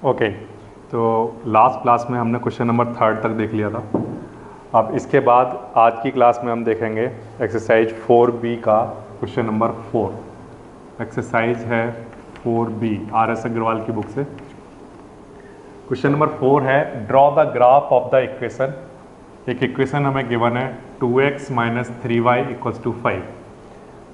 Okay, तो last class में हमने क्वेश्चन नंबर 3 तक देख लिया था। अब इसके बाद आज की क्लास में हम देखेंगे एक्सरसाइज 4B का क्वेश्चन नंबर 4। एक्सरसाइज है 4B RS अग्रवाल की बुक से। क्वेश्चन नंबर 4 है draw the graph of the equation. एक इक्वेशन हमें गिवन है 2x - 3y = 5।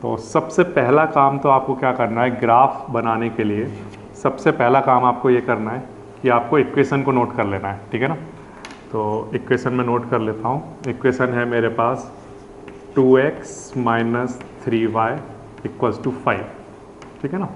तो सबसे पहला काम तो आपको क्या करना है, ग्राफ बनाने के लिए सबसे पहला काम आपको ये करना है कि आपको इक्वेशन को नोट कर लेना है, ठीक है ना। तो इक्वेशन में नोट कर लेता हूँ। इक्वेशन है मेरे पास 2x - 3y = 5, ठीक है ना।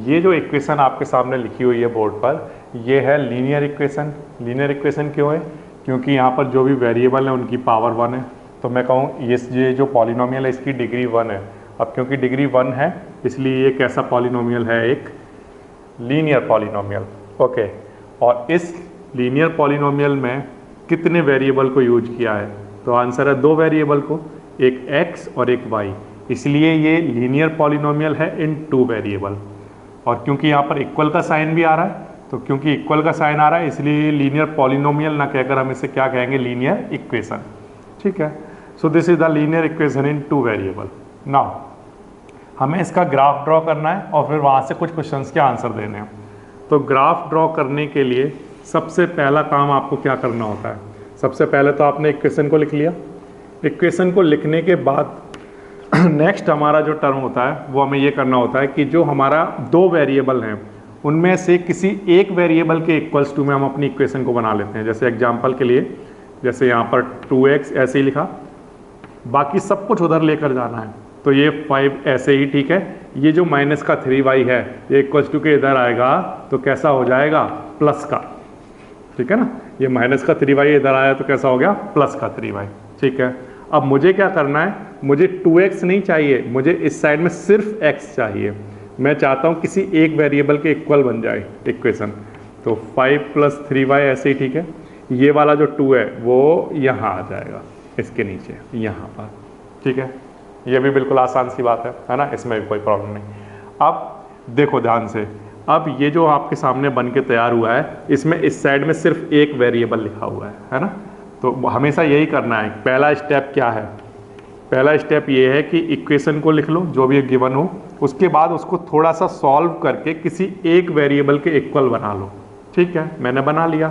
ये जो इक्वेशन आपके सामने लिखी हुई है बोर्ड पर, ये है लीनियर इक्वेशन। लीनियर इक्वेशन क्यों है? क्योंकि यहाँ पर जो भी वेरिएबल है उनकी पावर 1 है। तो मैं कहूँ ये जो पॉलिनोमियल है इसकी डिग्री 1 है। अब क्योंकि डिग्री 1 है इसलिए ये कैसा पॉलिनोमियल है, एक लीनियर पॉलिनोमियल। ओके, और इस लीनियर पॉलिनोमियल में कितने वेरिएबल को यूज किया है? तो आंसर है 2 वेरिएबल को, एक x और एक y। इसलिए ये लीनियर पॉलिनोमियल है इन 2 वेरिएबल। और क्योंकि यहाँ पर इक्वल का साइन भी आ रहा है, तो क्योंकि इक्वल का साइन आ रहा है इसलिए लीनियर पॉलिनोमियल ना कहकर हम इसे क्या कहेंगे, लीनियर इक्वेशन, ठीक है। So this is the linear equation in 2 variable. Now हमें इसका ग्राफ ड्रॉ करना है और फिर वहाँ से कुछ क्वेश्चंस के आंसर देने हैं। तो ग्राफ ड्रॉ करने के लिए सबसे पहला काम आपको क्या करना होता है? सबसे पहले तो आपने इक्वेशन को लिख लिया। इक्वेशन को लिखने के बाद नेक्स्ट हमारा जो टर्म होता है वो हमें ये करना होता है कि जो हमारा 2 वेरिएबल हैं उनमें से किसी एक वेरिएबल के इक्वल्स टू में हम अपनी इक्वेशन को बना लेते हैं। जैसे एग्जाम्पल के लिए, जैसे यहाँ पर 2x ऐसे ही लिखा, बाकी सब कुछ उधर लेकर जाना है। तो ये 5 ऐसे ही ठीक है। ये जो माइनस का 3y है ये इक्वल्स टू के इधर आएगा तो कैसा हो जाएगा, प्लस का, ठीक है ना। ये माइनस का 3y इधर आया तो कैसा हो गया, प्लस का 3y, ठीक है। अब मुझे क्या करना है, मुझे 2x नहीं चाहिए, मुझे इस साइड में सिर्फ x चाहिए। मैं चाहता हूँ किसी एक वेरिएबल के इक्वल बन जाए इक्वेशन। तो 5 + 3y ऐसे ही ठीक है। ये वाला जो 2 है वो यहाँ आ जाएगा, इसके नीचे यहाँ पर, ठीक है। ये भी बिल्कुल आसान सी बात है ना, इसमें भी कोई प्रॉब्लम नहीं। अब देखो ध्यान से, अब ये जो आपके सामने बन के तैयार हुआ है इसमें इस साइड में सिर्फ एक वेरिएबल लिखा हुआ है ना। तो हमेशा यही करना है। पहला स्टेप क्या है? पहला स्टेप ये है कि इक्वेशन को लिख लो जो भी गिवन हो, उसके बाद उसको थोड़ा सा सॉल्व करके किसी एक वेरिएबल के इक्वल बना लो, ठीक है। मैंने बना लिया।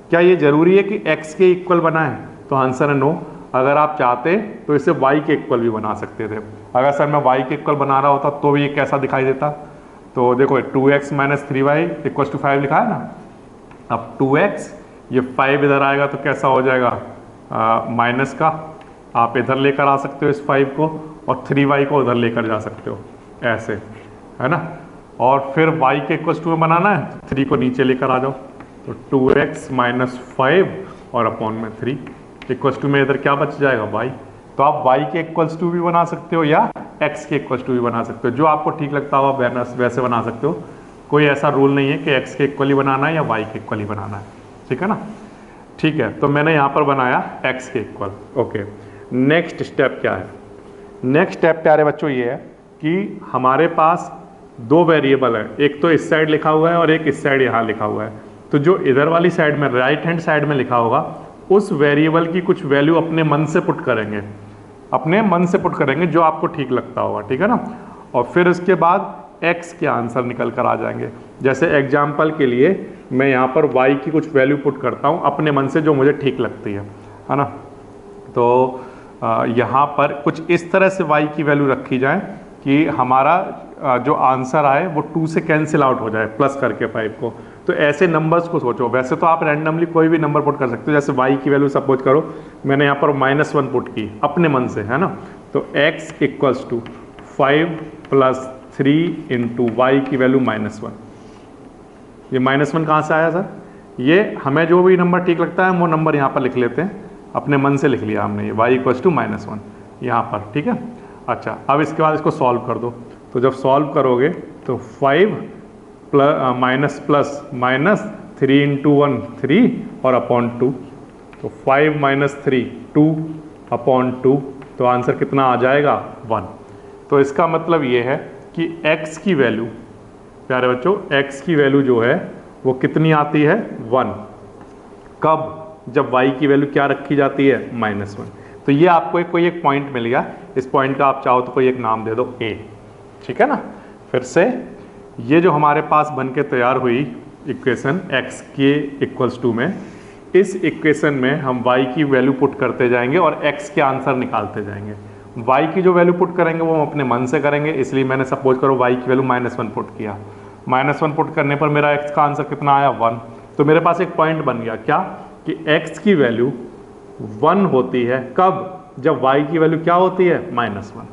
क्या ये ज़रूरी है कि x के इक्वल बनाएं? तो आंसर है नो। अगर आप चाहते तो इसे y के इक्वल भी बना सकते थे। अगर सर मैं y के इक्वल बना रहा होता तो ये कैसा दिखाई देता? तो देखो 2x - 3y = 5 लिखा है ना। अब 2x, ये 5 इधर आएगा तो कैसा हो जाएगा, माइनस का। आप इधर लेकर आ सकते हो इस 5 को और 3y को उधर लेकर जा सकते हो, ऐसे है ना। और फिर y के इक्वल टू में बनाना है, 3 को नीचे लेकर आ जाओ। तो 2x - 5 और अपॉन में 3 इक्वल्स टू में इधर क्या बच जाएगा, y। तो आप y के इक्वल्स टू भी बना सकते हो या x के इक्वल्स टू भी बना सकते हो। जो आपको ठीक लगता हो आप वैसे बना सकते हो। कोई ऐसा रूल नहीं है कि x के इक्वल ही बनाना है या y के इक्वल ही बनाना है, ठीक है ना। ठीक है, तो मैंने यहाँ पर बनाया x के इक्वल। ओके, नेक्स्ट स्टेप क्या है? नेक्स्ट स्टेप प्यारे बच्चों ये है कि हमारे पास 2 वेरिएबल है, एक तो इस साइड लिखा हुआ है और एक इस साइड यहाँ लिखा हुआ है। तो जो इधर वाली साइड में, राइट हैंड साइड में लिखा होगा, उस वेरिएबल की कुछ वैल्यू अपने मन से पुट करेंगे, अपने मन से पुट करेंगे जो आपको ठीक लगता होगा, ठीक है ना। और फिर उसके बाद x के आंसर निकल कर आ जाएंगे। जैसे एग्जाम्पल के लिए मैं यहाँ पर y की कुछ वैल्यू पुट करता हूँ अपने मन से जो मुझे ठीक लगती है ना। तो यहाँ पर कुछ इस तरह से y की वैल्यू रखी जाए कि हमारा जो आंसर आए वो 2 से कैंसिल आउट हो जाए, प्लस करके 5 को। तो ऐसे नंबर्स को सोचो। वैसे तो आप रैंडमली कोई भी नंबर पुट कर सकते हो। जैसे y की वैल्यू सपोज करो मैंने यहाँ पर -1 पुट की अपने मन से, है ना। तो x = 5 + 3 × y की वैल्यू -1। ये -1 कहाँ से आया सर? ये हमें जो भी नंबर ठीक लगता है वो नंबर यहाँ पर लिख लेते हैं, अपने मन से लिख लिया हमने ये y = -1 यहाँ पर, ठीक है। अच्छा, अब इसके बाद इसको सॉल्व कर दो। तो जब सॉल्व करोगे तो 5 माइनस प्लस माइनस 3 × 1 3 और अपॉन 2। तो 5 - 3 2 अपॉन 2, तो आंसर कितना आ जाएगा, 1। तो इसका मतलब ये है कि x की वैल्यू, प्यारे बच्चों, x की वैल्यू जो है वो कितनी आती है 1। कब? जब y की वैल्यू क्या रखी जाती है -1। तो ये आपको कोई एक पॉइंट मिल गया, इस पॉइंट का आप चाहो तो कोई एक नाम दे दो a, ठीक है ना। फिर से ये जो हमारे पास बन के तैयार हुई इक्वेशन x के इक्वल्स टू में, इस इक्वेशन में हम y की वैल्यू पुट करते जाएंगे और x के आंसर निकालते जाएंगे। y की जो वैल्यू पुट करेंगे वो हम अपने मन से करेंगे, इसलिए मैंने सपोज करो y की वैल्यू -1 पुट किया। -1 पुट करने पर मेरा x का आंसर कितना आया 1। तो मेरे पास एक पॉइंट बन गया क्या कि x की वैल्यू 1 होती है कब? जब y की वैल्यू क्या होती है -1।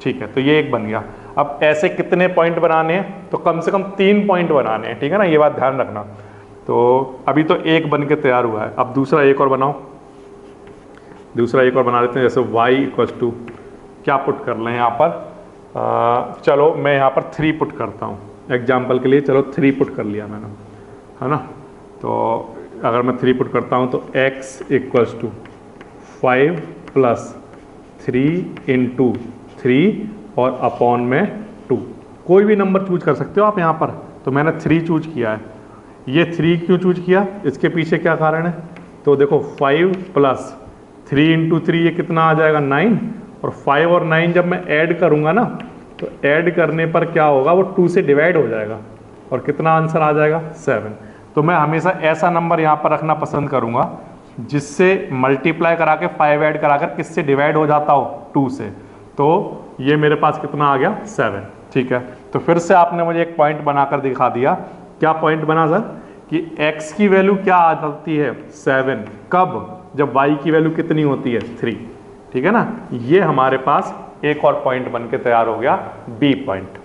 ठीक है, तो ये एक बन गया। अब ऐसे कितने पॉइंट बनाने हैं? तो कम से कम 3 पॉइंट बनाने हैं, ठीक है ना, ये बात ध्यान रखना। तो अभी तो एक बन के तैयार हुआ है, अब दूसरा एक और बनाओ। दूसरा एक और बना लेते हैं, जैसे y इक्वल्स टू क्या पुट कर लें यहाँ पर, चलो मैं यहाँ पर 3 पुट करता हूँ एग्जाम्पल के लिए। चलो 3 पुट कर लिया मैंने, है ना। तो अगर मैं 3 पुट करता हूँ तो x इक्वल्स टू 5 + 3 × 3 और अपॉन में 2। कोई भी नंबर चूज कर सकते हो आप यहाँ पर, तो मैंने 3 चूज किया है। ये 3 क्यों चूज किया, इसके पीछे क्या कारण है? तो देखो 5 + 3 × 3 ये कितना आ जाएगा 9, और 5 और 9 जब मैं ऐड करूँगा ना, तो ऐड करने पर क्या होगा, वो 2 से डिवाइड हो जाएगा और कितना आंसर आ जाएगा 7। तो मैं हमेशा ऐसा नंबर यहाँ पर रखना पसंद करूँगा जिससे मल्टीप्लाई करा के 5 ऐड करा कर किससे डिवाइड हो जाता हो 2 से। तो ये मेरे पास कितना आ गया 7, ठीक है। तो फिर से आपने मुझे एक पॉइंट बनाकर दिखा दिया। क्या पॉइंट बना सर? कि x की वैल्यू क्या आ जाती है 7, कब? जब y की वैल्यू कितनी होती है 3, ठीक है ना। ये हमारे पास एक और पॉइंट बन के तैयार हो गया b पॉइंट,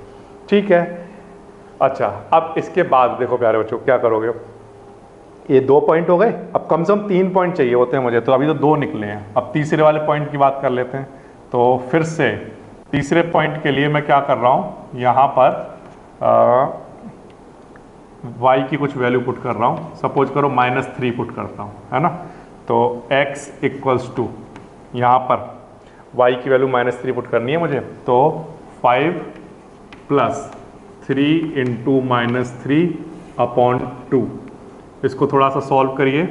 ठीक है। अच्छा, अब इसके बाद देखो प्यारे बच्चों क्या करोगे, ये 2 पॉइंट हो गए, अब कम से कम 3 पॉइंट चाहिए होते हैं मुझे, तो अभी तो 2 निकले हैं। अब तीसरे वाले पॉइंट की बात कर लेते हैं। तो फिर से तीसरे पॉइंट के लिए मैं क्या कर रहा हूँ, यहाँ पर y की कुछ वैल्यू पुट कर रहा हूँ। सपोज करो -3 पुट करता हूँ, है ना। तो x इक्वल्स टू यहाँ पर y की वैल्यू -3 पुट करनी है मुझे, तो 5 + 3 × -3 अपॉन 2। इसको थोड़ा सा सॉल्व करिए।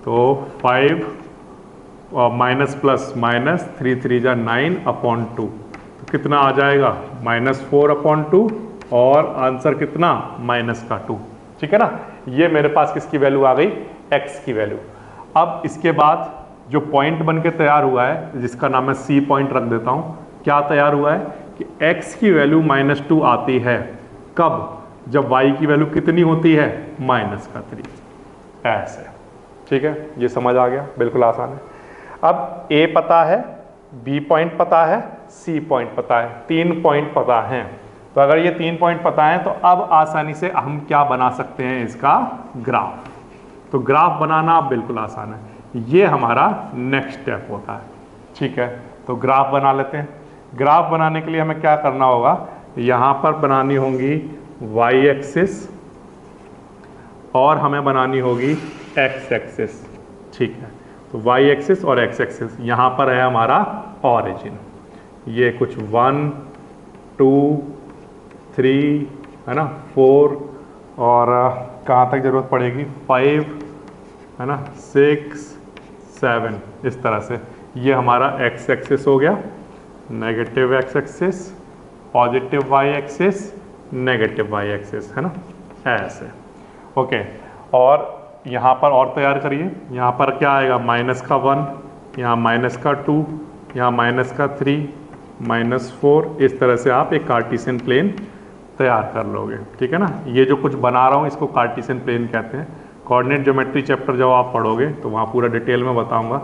तो 5 माइनस प्लस माइनस 3 3 जा 9 अपॉन 2, तो कितना आ जाएगा -4 अपॉन 2, और आंसर कितना -2, ठीक है ना। ये मेरे पास किसकी वैल्यू आ गई, x की वैल्यू। अब इसके बाद जो पॉइंट बन के तैयार हुआ है, जिसका नाम मैं C पॉइंट रख देता हूँ, क्या तैयार हुआ है कि x की वैल्यू -2 आती है कब? जब y की वैल्यू कितनी होती है -3, ऐसे, ठीक है। ये समझ आ गया, बिल्कुल आसान है। अब A पता है, B पॉइंट पता है, C पॉइंट पता है, 3 पॉइंट पता हैं। तो अगर ये 3 पॉइंट पता है तो अब आसानी से हम क्या बना सकते हैं, इसका ग्राफ। तो ग्राफ बनाना बिल्कुल आसान है, ये हमारा नेक्स्ट स्टेप होता है, ठीक है। तो ग्राफ बना लेते हैं। ग्राफ बनाने के लिए हमें क्या करना होगा, यहाँ पर बनानी होंगी y एक्सिस और हमें बनानी होगी x एक्सिस, ठीक है। तो y एक्सिस और x एक्सिस, यहाँ पर है हमारा ऑरिजिन, ये कुछ 1 2 3 है ना, 4 और कहाँ तक ज़रूरत पड़ेगी 5 है ना, 6 7, इस तरह से। ये हमारा x एक्सिस हो गया, negative x axis, positive y axis, negative y axis, है ना, ऐसे, ओके। और यहाँ पर और तैयार करिए, यहाँ पर क्या आएगा -1, यहाँ -2, यहाँ -3, -4, इस तरह से आप एक कार्टेशियन प्लेन तैयार कर लोगे, ठीक है ना। ये जो कुछ बना रहा हूँ इसको कार्टेशियन प्लेन कहते हैं। कोऑर्डिनेट ज्योमेट्री चैप्टर जब आप पढ़ोगे तो वहाँ पूरा डिटेल में बताऊँगा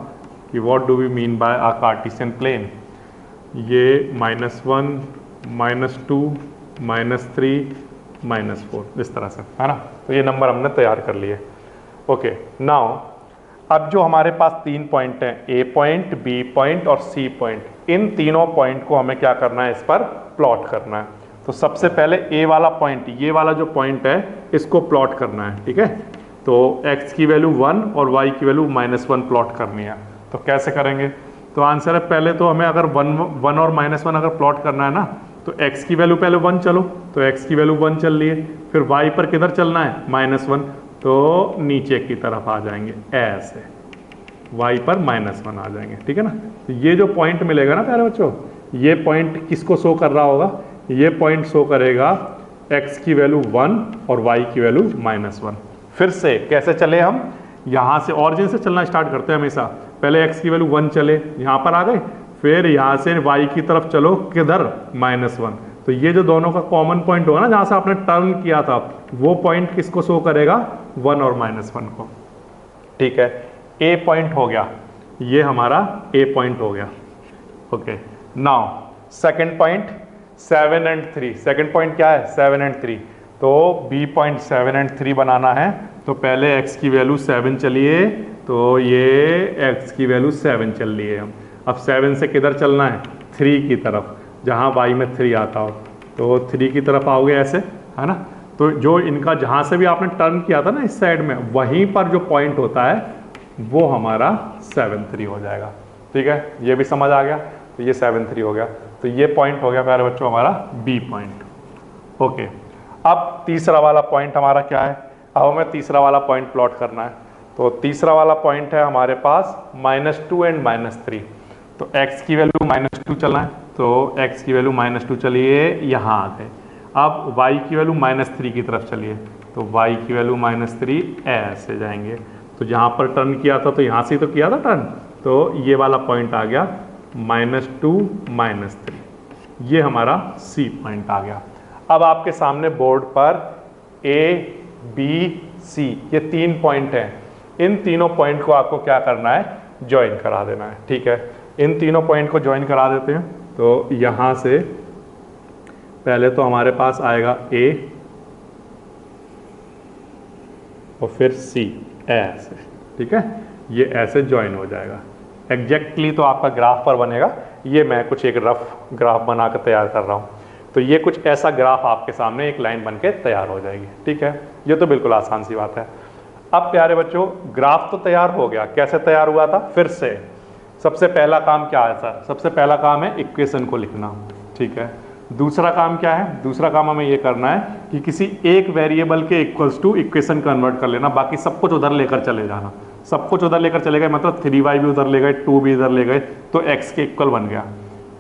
कि what do we mean by a Cartesian plane. ये -1 -2 -3 -4, इस तरह से, है ना। तो ये नंबर हमने तैयार कर लिए, ओके। नाउ अब जो हमारे पास 3 पॉइंट हैं, A पॉइंट, B पॉइंट और C पॉइंट, इन तीनों पॉइंट को हमें क्या करना है, इस पर प्लॉट करना है। तो सबसे पहले A वाला पॉइंट, ये वाला जो पॉइंट है इसको प्लॉट करना है, ठीक है। तो x की वैल्यू 1 और y की वैल्यू -1 प्लॉट करनी है। तो कैसे करेंगे, तो आंसर है, पहले तो हमें अगर 1 और -1 अगर प्लॉट करना है ना, तो x की वैल्यू पहले 1 चलो, तो x की वैल्यू 1 चल रही है, फिर y पर किधर चलना है -1, तो नीचे की तरफ आ जाएंगे ऐसे, y पर -1 आ जाएंगे, ठीक है ना। तो ये जो पॉइंट मिलेगा ना प्यारे बच्चों, ये पॉइंट किसको शो कर रहा होगा, ये पॉइंट शो करेगा x की वैल्यू 1 और y की वैल्यू -1। फिर से कैसे चले हम, यहाँ से ऑरिजिन से चलना स्टार्ट करते हैं हमेशा। पहले x की वैल्यू 1 चले, यहाँ पर आ गए, फिर यहाँ से y की तरफ चलो, किधर, -1। तो ये जो दोनों का कॉमन पॉइंट होगा ना, जहाँ से आपने टर्न किया था, वो पॉइंट किसको शो करेगा, 1 और -1 को, ठीक है। ए पॉइंट हो गया, ये हमारा ए पॉइंट हो गया। Okay, now second point 7 and 3। Second point क्या है, 7 एंड 3। तो बी पॉइंट 7 एंड 3 बनाना है, तो पहले x की वैल्यू 7 चलिए, तो ये x की वैल्यू 7 चल रही है। हम अब 7 से किधर चलना है, 3 की तरफ, जहाँ y में 3 आता हो, तो 3 की तरफ आओगे ऐसे, है ना। तो जो इनका जहाँ से भी आपने टर्न किया था ना इस साइड में, वहीं पर जो पॉइंट होता है वो हमारा 7 3 हो जाएगा, ठीक है। ये भी समझ आ गया, तो ये 7 3 हो गया। तो ये पॉइंट हो गया प्यारे बच्चों हमारा बी पॉइंट। ओके, अब तीसरा वाला पॉइंट हमारा क्या है, अब हमें तीसरा वाला पॉइंट प्लॉट करना है। तो तीसरा वाला पॉइंट है हमारे पास -2 एंड -3। तो x की वैल्यू -2 चलना है, तो x की वैल्यू -2 चलिए, यहाँ आ गए। अब y की वैल्यू -3 की तरफ चलिए, तो y की वैल्यू -3 ऐसे जाएंगे। तो जहाँ पर टर्न किया था, तो यहाँ से ही तो किया था टर्न, तो ये वाला पॉइंट आ गया -2 -3, ये हमारा C पॉइंट आ गया। अब आपके सामने बोर्ड पर A B C ये 3 पॉइंट हैं। इन तीनों पॉइंट को आपको क्या करना है, ज्वाइन करा देना है, ठीक है। इन तीनों पॉइंट को ज्वाइन करा देते हैं। तो यहाँ से पहले तो हमारे पास आएगा A और फिर C ऐसे, ठीक है। ये ऐसे ज्वाइन हो जाएगा। एग्जैक्टली तो आपका ग्राफ पर बनेगा, ये मैं कुछ एक रफ ग्राफ बना कर तैयार कर रहा हूँ। तो ये कुछ ऐसा ग्राफ आपके सामने एक लाइन बन के तैयार हो जाएगी, ठीक है। ये तो बिल्कुल आसान सी बात है। अब प्यारे बच्चों, ग्राफ तो तैयार हो गया, कैसे तैयार हुआ था, फिर से सबसे पहला काम क्या है सर, सबसे पहला काम है इक्वेशन को लिखना, ठीक है। दूसरा काम क्या है, दूसरा काम हमें ये करना है कि किसी एक वेरिएबल के इक्वल्स टू इक्वेशन कन्वर्ट कर लेना, बाकी सब कुछ उधर लेकर चले जाना। सब कुछ उधर लेकर चले गए मतलब 3y भी उधर ले गए, 2 भी इधर ले गए, तो x के इक्वल बन गया।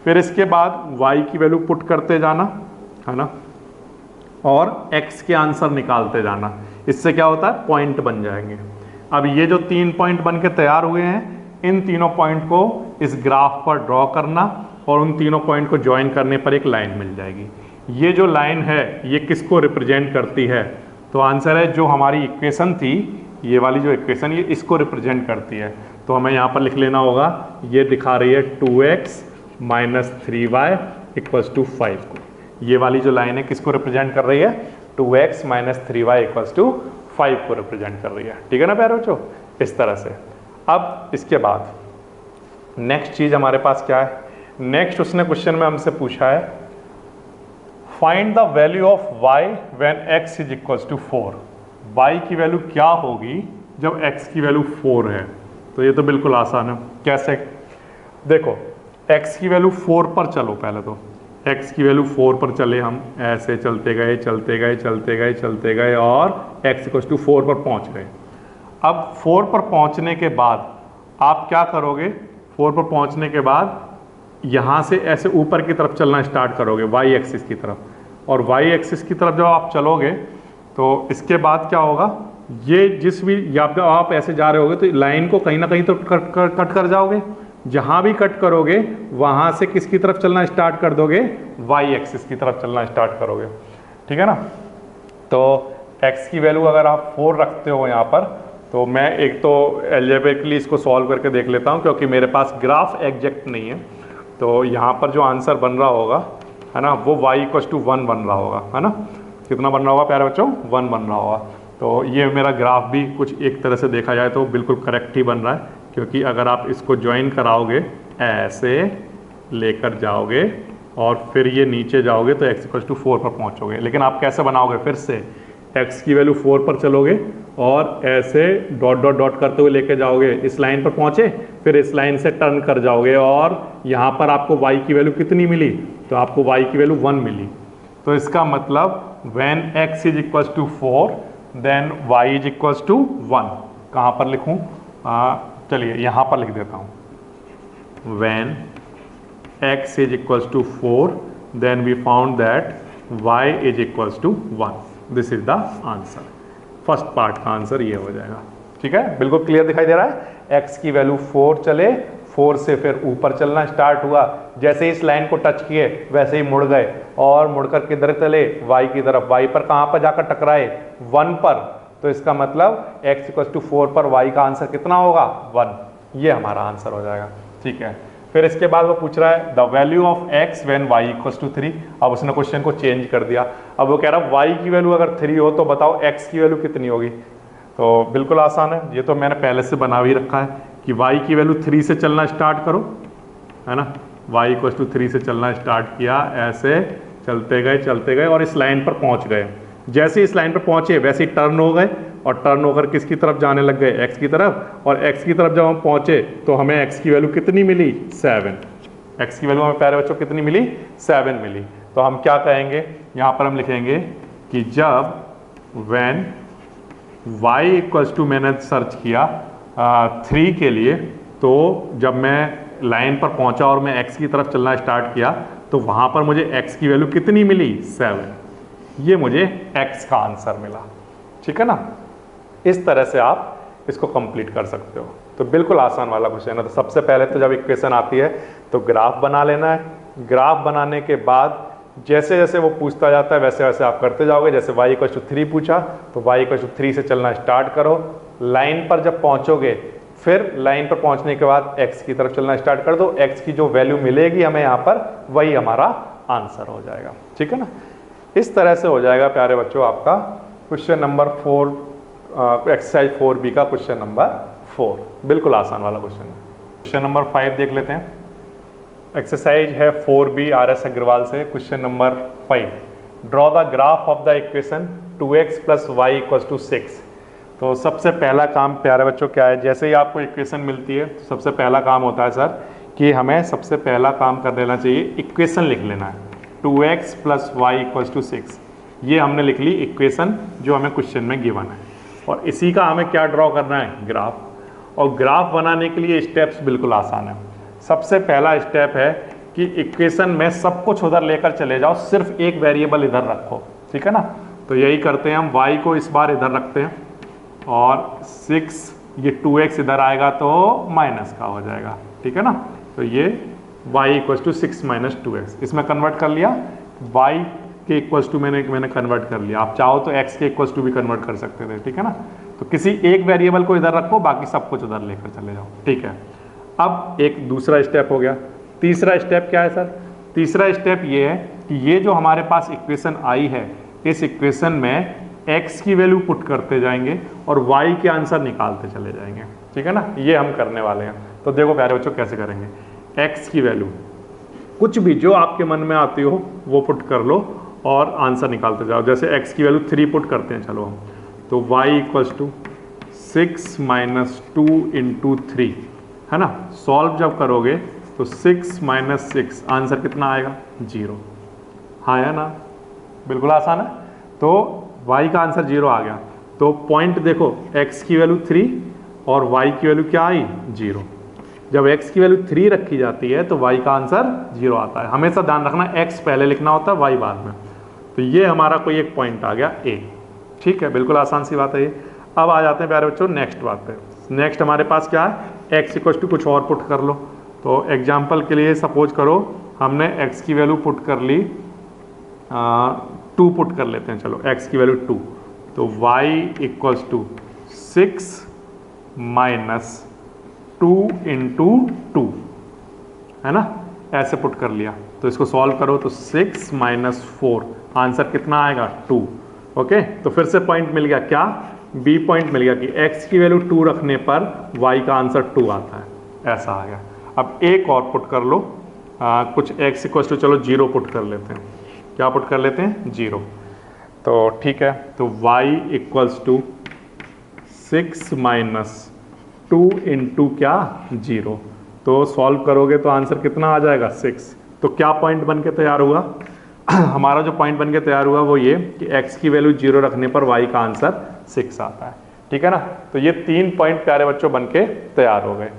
फिर इसके बाद y की वैल्यू पुट करते जाना, है ना, और x के आंसर निकालते जाना। इससे क्या होता है, पॉइंट बन जाएंगे। अब ये जो 3 पॉइंट बन के तैयार हुए हैं, इन तीनों पॉइंट को इस ग्राफ पर ड्रॉ करना और उन तीनों पॉइंट को ज्वाइन करने पर एक लाइन मिल जाएगी। ये जो लाइन है ये किसको रिप्रेजेंट करती है, तो आंसर है जो हमारी इक्वेशन थी, ये वाली जो इक्वेशन, ये इसको रिप्रेजेंट करती है। तो हमें यहाँ पर लिख लेना होगा, ये दिखा रही है 2x - 3y = 5 को। ये वाली जो लाइन है किसको रिप्रेजेंट कर रही है, 2x - 3y = 5 को रिप्रेजेंट कर रही है, ठीक है ना प्यारे बच्चों, इस तरह से। अब इसके बाद नेक्स्ट चीज हमारे पास क्या है, नेक्स्ट उसने क्वेश्चन में हमसे पूछा है find the value of y when x = 4। y की वैल्यू क्या होगी जब x की वैल्यू 4 है। तो ये तो बिल्कुल आसान है, कैसे, देखो x की वैल्यू 4 पर चलो, पहले तो x की वैल्यू 4 पर चले हम, ऐसे चलते गए चलते गए चलते गए चलते गए और x = 4 पर पहुंच गए। अब 4 पर पहुंचने के बाद आप क्या करोगे, 4 पर पहुंचने के बाद यहाँ से ऐसे ऊपर की तरफ चलना स्टार्ट करोगे, y एक्सिस की तरफ, और y एक्सिस की तरफ जब आप चलोगे तो इसके बाद क्या होगा, ये जिस भी आप ऐसे जा रहे होगे तो लाइन को कहीं ना कहीं तो कट कर जाओगे। जहाँ भी कट करोगे वहाँ से किसकी तरफ चलना स्टार्ट कर दोगे, y एक्सिस की तरफ चलना स्टार्ट करोगे, ठीक है ना। तो x की वैल्यू अगर आप 4 रखते हो यहाँ पर, तो मैं एक तो एल्जेब्रिकली इसको सॉल्व करके देख लेता हूँ, क्योंकि मेरे पास ग्राफ एग्जैक्ट नहीं है। तो यहाँ पर जो आंसर बन रहा होगा, है ना, वो y = 1 बन रहा होगा, है ना। कितना बन रहा होगा प्यारे बच्चों, 1 बन रहा होगा। तो ये मेरा ग्राफ भी कुछ एक तरह से देखा जाए तो बिल्कुल करेक्ट ही बन रहा है, क्योंकि अगर आप इसको ज्वाइन कराओगे, ऐसे लेकर जाओगे और फिर ये नीचे जाओगे तो x = 4 पर पहुँचोगे। लेकिन आप कैसे बनाओगे, फिर से x की वैल्यू 4 पर चलोगे और ऐसे डॉट डॉट डॉट करते हुए लेके जाओगे, इस लाइन पर पहुँचे, फिर इस लाइन से टर्न कर जाओगे और यहाँ पर आपको y की वैल्यू कितनी मिली, तो आपको y की वैल्यू 1 मिली। तो इसका मतलब when x = 4 then y is equals to 1। कहाँ पर लिखूँ? चलिए यहाँ पर लिख देता हूँ। When x is equals to 4 then we found that y is equals to 1। This is the answer. First part का आंसर ये हो जाएगा। ठीक है, बिल्कुल क्लियर दिखाई दे रहा है। x की वैल्यू 4 चले, 4 से फिर ऊपर चलना स्टार्ट हुआ, जैसे ही इस लाइन को टच किए वैसे ही मुड़ गए और मुड़कर किधर चले? y की तरफ। y पर कहाँ पर जाकर टकराए? 1 पर। तो इसका मतलब x इक्वल टू 4 पर y का आंसर कितना होगा? 1। ये हमारा आंसर हो जाएगा। ठीक है, फिर इसके बाद वो पूछ रहा है the value of x when y equal to 3। अब उसने क्वेश्चन को चेंज कर दिया। अब वो कह रहा है y की वैल्यू अगर 3 हो तो बताओ x की वैल्यू कितनी होगी। तो बिल्कुल आसान है, ये तो मैंने पहले से बना भी रखा है कि y की वैल्यू 3 से चलना स्टार्ट करो, है ना। y इक्वल टू 3 से चलना स्टार्ट किया, ऐसे चलते गए और इस लाइन पर पहुंच गए। जैसे इस लाइन पर पहुंचे वैसे ही टर्न हो गए और टर्न होकर किसकी तरफ जाने लग गए? x की तरफ। और x की तरफ जब हम पहुंचे तो हमें x की वैल्यू कितनी मिली? 7। x की वैल्यू हमें प्यारे बच्चों कितनी मिली? 7 मिली। तो हम क्या कहेंगे? यहाँ पर हम लिखेंगे कि जब व्हेन y इक्वल्स टू, मैंने सर्च किया 3 के लिए, तो जब मैं लाइन पर पहुंचा और मैं x की तरफ चलना स्टार्ट किया तो वहाँ पर मुझे x की वैल्यू कितनी मिली? 7। ये मुझे x का आंसर मिला। ठीक है ना। इस तरह से आप इसको कंप्लीट कर सकते हो। तो बिल्कुल आसान वाला क्वेश्चन है। तो सबसे पहले तो जब इक्वेशन आती है तो ग्राफ बना लेना है। ग्राफ बनाने के बाद जैसे जैसे वो पूछता जाता है वैसे वैसे आप करते जाओगे। जैसे y इक्वल टू 3 पूछा तो y इक्वल टू 3 से चलना स्टार्ट करो। लाइन पर जब पहुंचोगे फिर लाइन पर पहुंचने के बाद x की तरफ चलना स्टार्ट कर दो। x की जो वैल्यू मिलेगी हमें यहाँ पर वही हमारा आंसर हो जाएगा। ठीक है ना। इस तरह से हो जाएगा प्यारे बच्चों आपका क्वेश्चन नंबर 4, एक्सरसाइज 4B का क्वेश्चन नंबर 4। बिल्कुल आसान वाला क्वेश्चन है। क्वेश्चन नंबर 5 देख लेते हैं। एक्सरसाइज है 4B RS अग्रवाल से। Question number 5, draw the graph of the equation 2x plus Y equals to 6। तो सबसे पहला काम प्यारे बच्चों क्या है? जैसे ही आपको इक्वेशन मिलती है तो सबसे पहला काम होता है सर कि हमें सबसे पहला काम कर लेना चाहिए, इक्वेशन लिख लेना है। 2x plus Y equals to 6, ये हमने लिख ली इक्वेशन जो हमें क्वेश्चन में गिवन है। और इसी का हमें क्या ड्रॉ करना है? ग्राफ। और ग्राफ बनाने के लिए स्टेप्स बिल्कुल आसान है। सबसे पहला स्टेप है कि इक्वेशन में सब कुछ उधर लेकर चले जाओ, सिर्फ एक वेरिएबल इधर रखो। ठीक है ना। तो यही करते हैं हम, y को इस बार इधर रखते हैं और 6, ये 2x इधर आएगा तो माइनस का हो जाएगा। ठीक है ना। तो ये y equals to 6 minus 2x, इसमें कन्वर्ट कर लिया। y के इक्वल्स टू मैंने कन्वर्ट कर लिया। आप चाहो तो x के इक्वल्स टू भी कन्वर्ट कर सकते थे। ठीक है ना। तो किसी एक वेरिएबल को इधर रखो, बाकी सब कुछ उधर लेकर चले जाओ। ठीक है। अब एक दूसरा स्टेप हो गया। तीसरा स्टेप क्या है सर? तीसरा स्टेप ये है कि ये जो हमारे पास इक्वेशन आई है, इस इक्वेशन में x की वैल्यू पुट करते जाएंगे और y के आंसर निकालते चले जाएंगे। ठीक है ना। ये हम करने वाले हैं। तो देखो प्यारे बच्चों कैसे करेंगे। x की वैल्यू कुछ भी जो आपके मन में आती हो वो पुट कर लो और आंसर निकालते जाओ। जैसे x की वैल्यू 3 पुट करते हैं, चलो हम। तो y equals to 6 minus 2 into 3, है ना। सॉल्व जब करोगे तो 6 माइनस 6 आंसर कितना आएगा? 0। हाँ है ना, बिल्कुल आसान है। तो y का आंसर 0 आ गया। तो पॉइंट देखो, x की वैल्यू 3 और y की वैल्यू क्या आई? 0। जब x की वैल्यू 3 रखी जाती है तो y का आंसर 0 आता है। हमेशा ध्यान रखना x पहले लिखना होता है, y बाद में। तो ये हमारा कोई एक पॉइंट आ गया A। ठीक है, बिल्कुल आसान सी बात है ये। अब आ जाते हैं प्यारे बच्चों नेक्स्ट बात पे। नेक्स्ट हमारे पास क्या है? x इक्वल टू कुछ और पुट कर लो। तो एग्जाम्पल के लिए सपोज करो हमने x की वैल्यू पुट कर ली 2 पुट कर लेते हैं। चलो x की वैल्यू 2, तो y equals to 6 minus 2 into 2, है ना। ऐसे पुट कर लिया। तो इसको सॉल्व करो तो 6 माइनस 4 आंसर कितना आएगा? 2। ओके। तो फिर से पॉइंट मिल गया, क्या? B पॉइंट मिल गया कि x की वैल्यू 2 रखने पर y का आंसर 2 आता है। ऐसा आ गया। अब एक और पुट कर लो, कुछ x इक्वल टू चलो 0 पुट कर लेते हैं। क्या पुट कर लेते हैं? 0। तो ठीक है। तो y equals to 6 minus 2 into क्या? 0। तो सॉल्व करोगे तो आंसर कितना आ जाएगा? 6। तो क्या पॉइंट बन के तैयार हुआ? हमारा जो पॉइंट बन के तैयार हुआ वो ये कि x की वैल्यू 0 रखने पर y का आंसर 6 आता है। ठीक है ना। तो ये 3 पॉइंट प्यारे बच्चों बन के तैयार हो गए।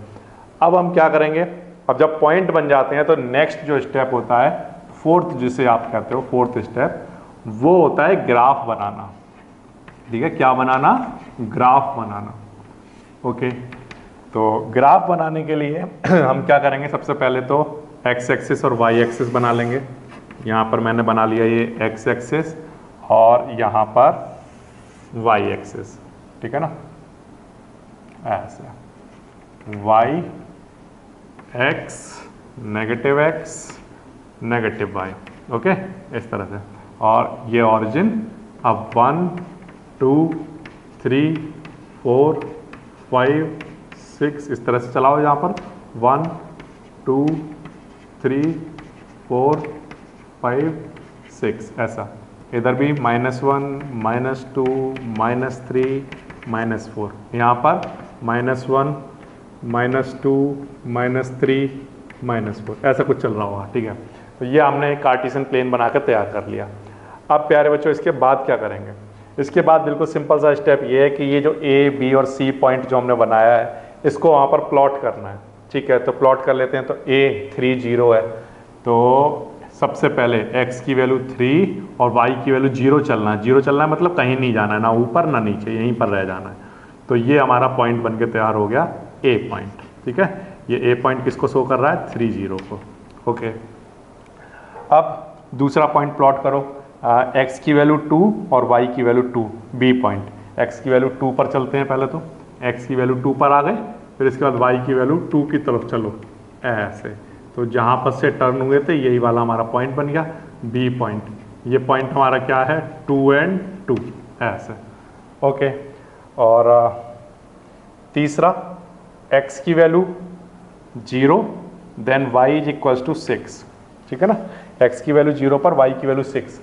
अब हम क्या करेंगे, अब जब पॉइंट बन जाते हैं तो नेक्स्ट जो स्टेप होता है, फोर्थ जिसे आप कहते हो फोर्थ स्टेप, वो होता है ग्राफ बनाना। ठीक है, क्या बनाना, ग्राफ बनाना। ओके, तो ग्राफ बनाने के लिए हम क्या करेंगे, सबसे पहले तो एक्स एक्सिस और वाई एक्सिस बना लेंगे। यहाँ पर मैंने बना लिया ये एक्स एक्सिस और यहाँ पर वाई एक्सिस। ठीक है ना, ऐसे Y X negative X negative Y. Okay, इस तरह से। और ये ऑरिजिन अब 1 2 3 4 5 6 इस तरह से चलाओ। यहाँ पर 1 2 3 4 5 6 ऐसा। इधर भी -1 -2 -3 -4। यहाँ पर -1 -2 -3 -4 ऐसा कुछ चल रहा होगा। ठीक है, तो ये हमने एक कार्टेशियन प्लेन बनाकर तैयार कर लिया। अब प्यारे बच्चों इसके बाद क्या करेंगे, इसके बाद बिल्कुल सिंपल सा स्टेप ये है कि ये जो ए बी और सी पॉइंट जो हमने बनाया है इसको वहाँ पर प्लॉट करना है। ठीक है, तो प्लॉट कर लेते हैं। तो A 3 0 है, तो सबसे पहले x की वैल्यू 3 और y की वैल्यू 0 चलना है। 0 चलना है मतलब कहीं नहीं जाना है, ना ऊपर ना नीचे, यहीं पर रह जाना है। तो ये हमारा पॉइंट बन के तैयार हो गया A पॉइंट। ठीक है, ये A पॉइंट किसको शो कर रहा है, 3 0 को। ओके, अब दूसरा पॉइंट प्लॉट करो। x की वैल्यू 2 और y की वैल्यू 2, B पॉइंट। x की वैल्यू 2 पर चलते हैं पहले, तो x की वैल्यू 2 पर आ गए, फिर इसके बाद y की वैल्यू 2 की तरफ चलो ऐसे। तो जहाँ पर से टर्न हुए थे यही वाला हमारा पॉइंट बन गया B पॉइंट। ये पॉइंट हमारा क्या है, 2 and 2 ऐसे। ओके, और तीसरा x की value 0 then y is equals to 6। ठीक है ना, x की वैल्यू 0 पर y की वैल्यू 6।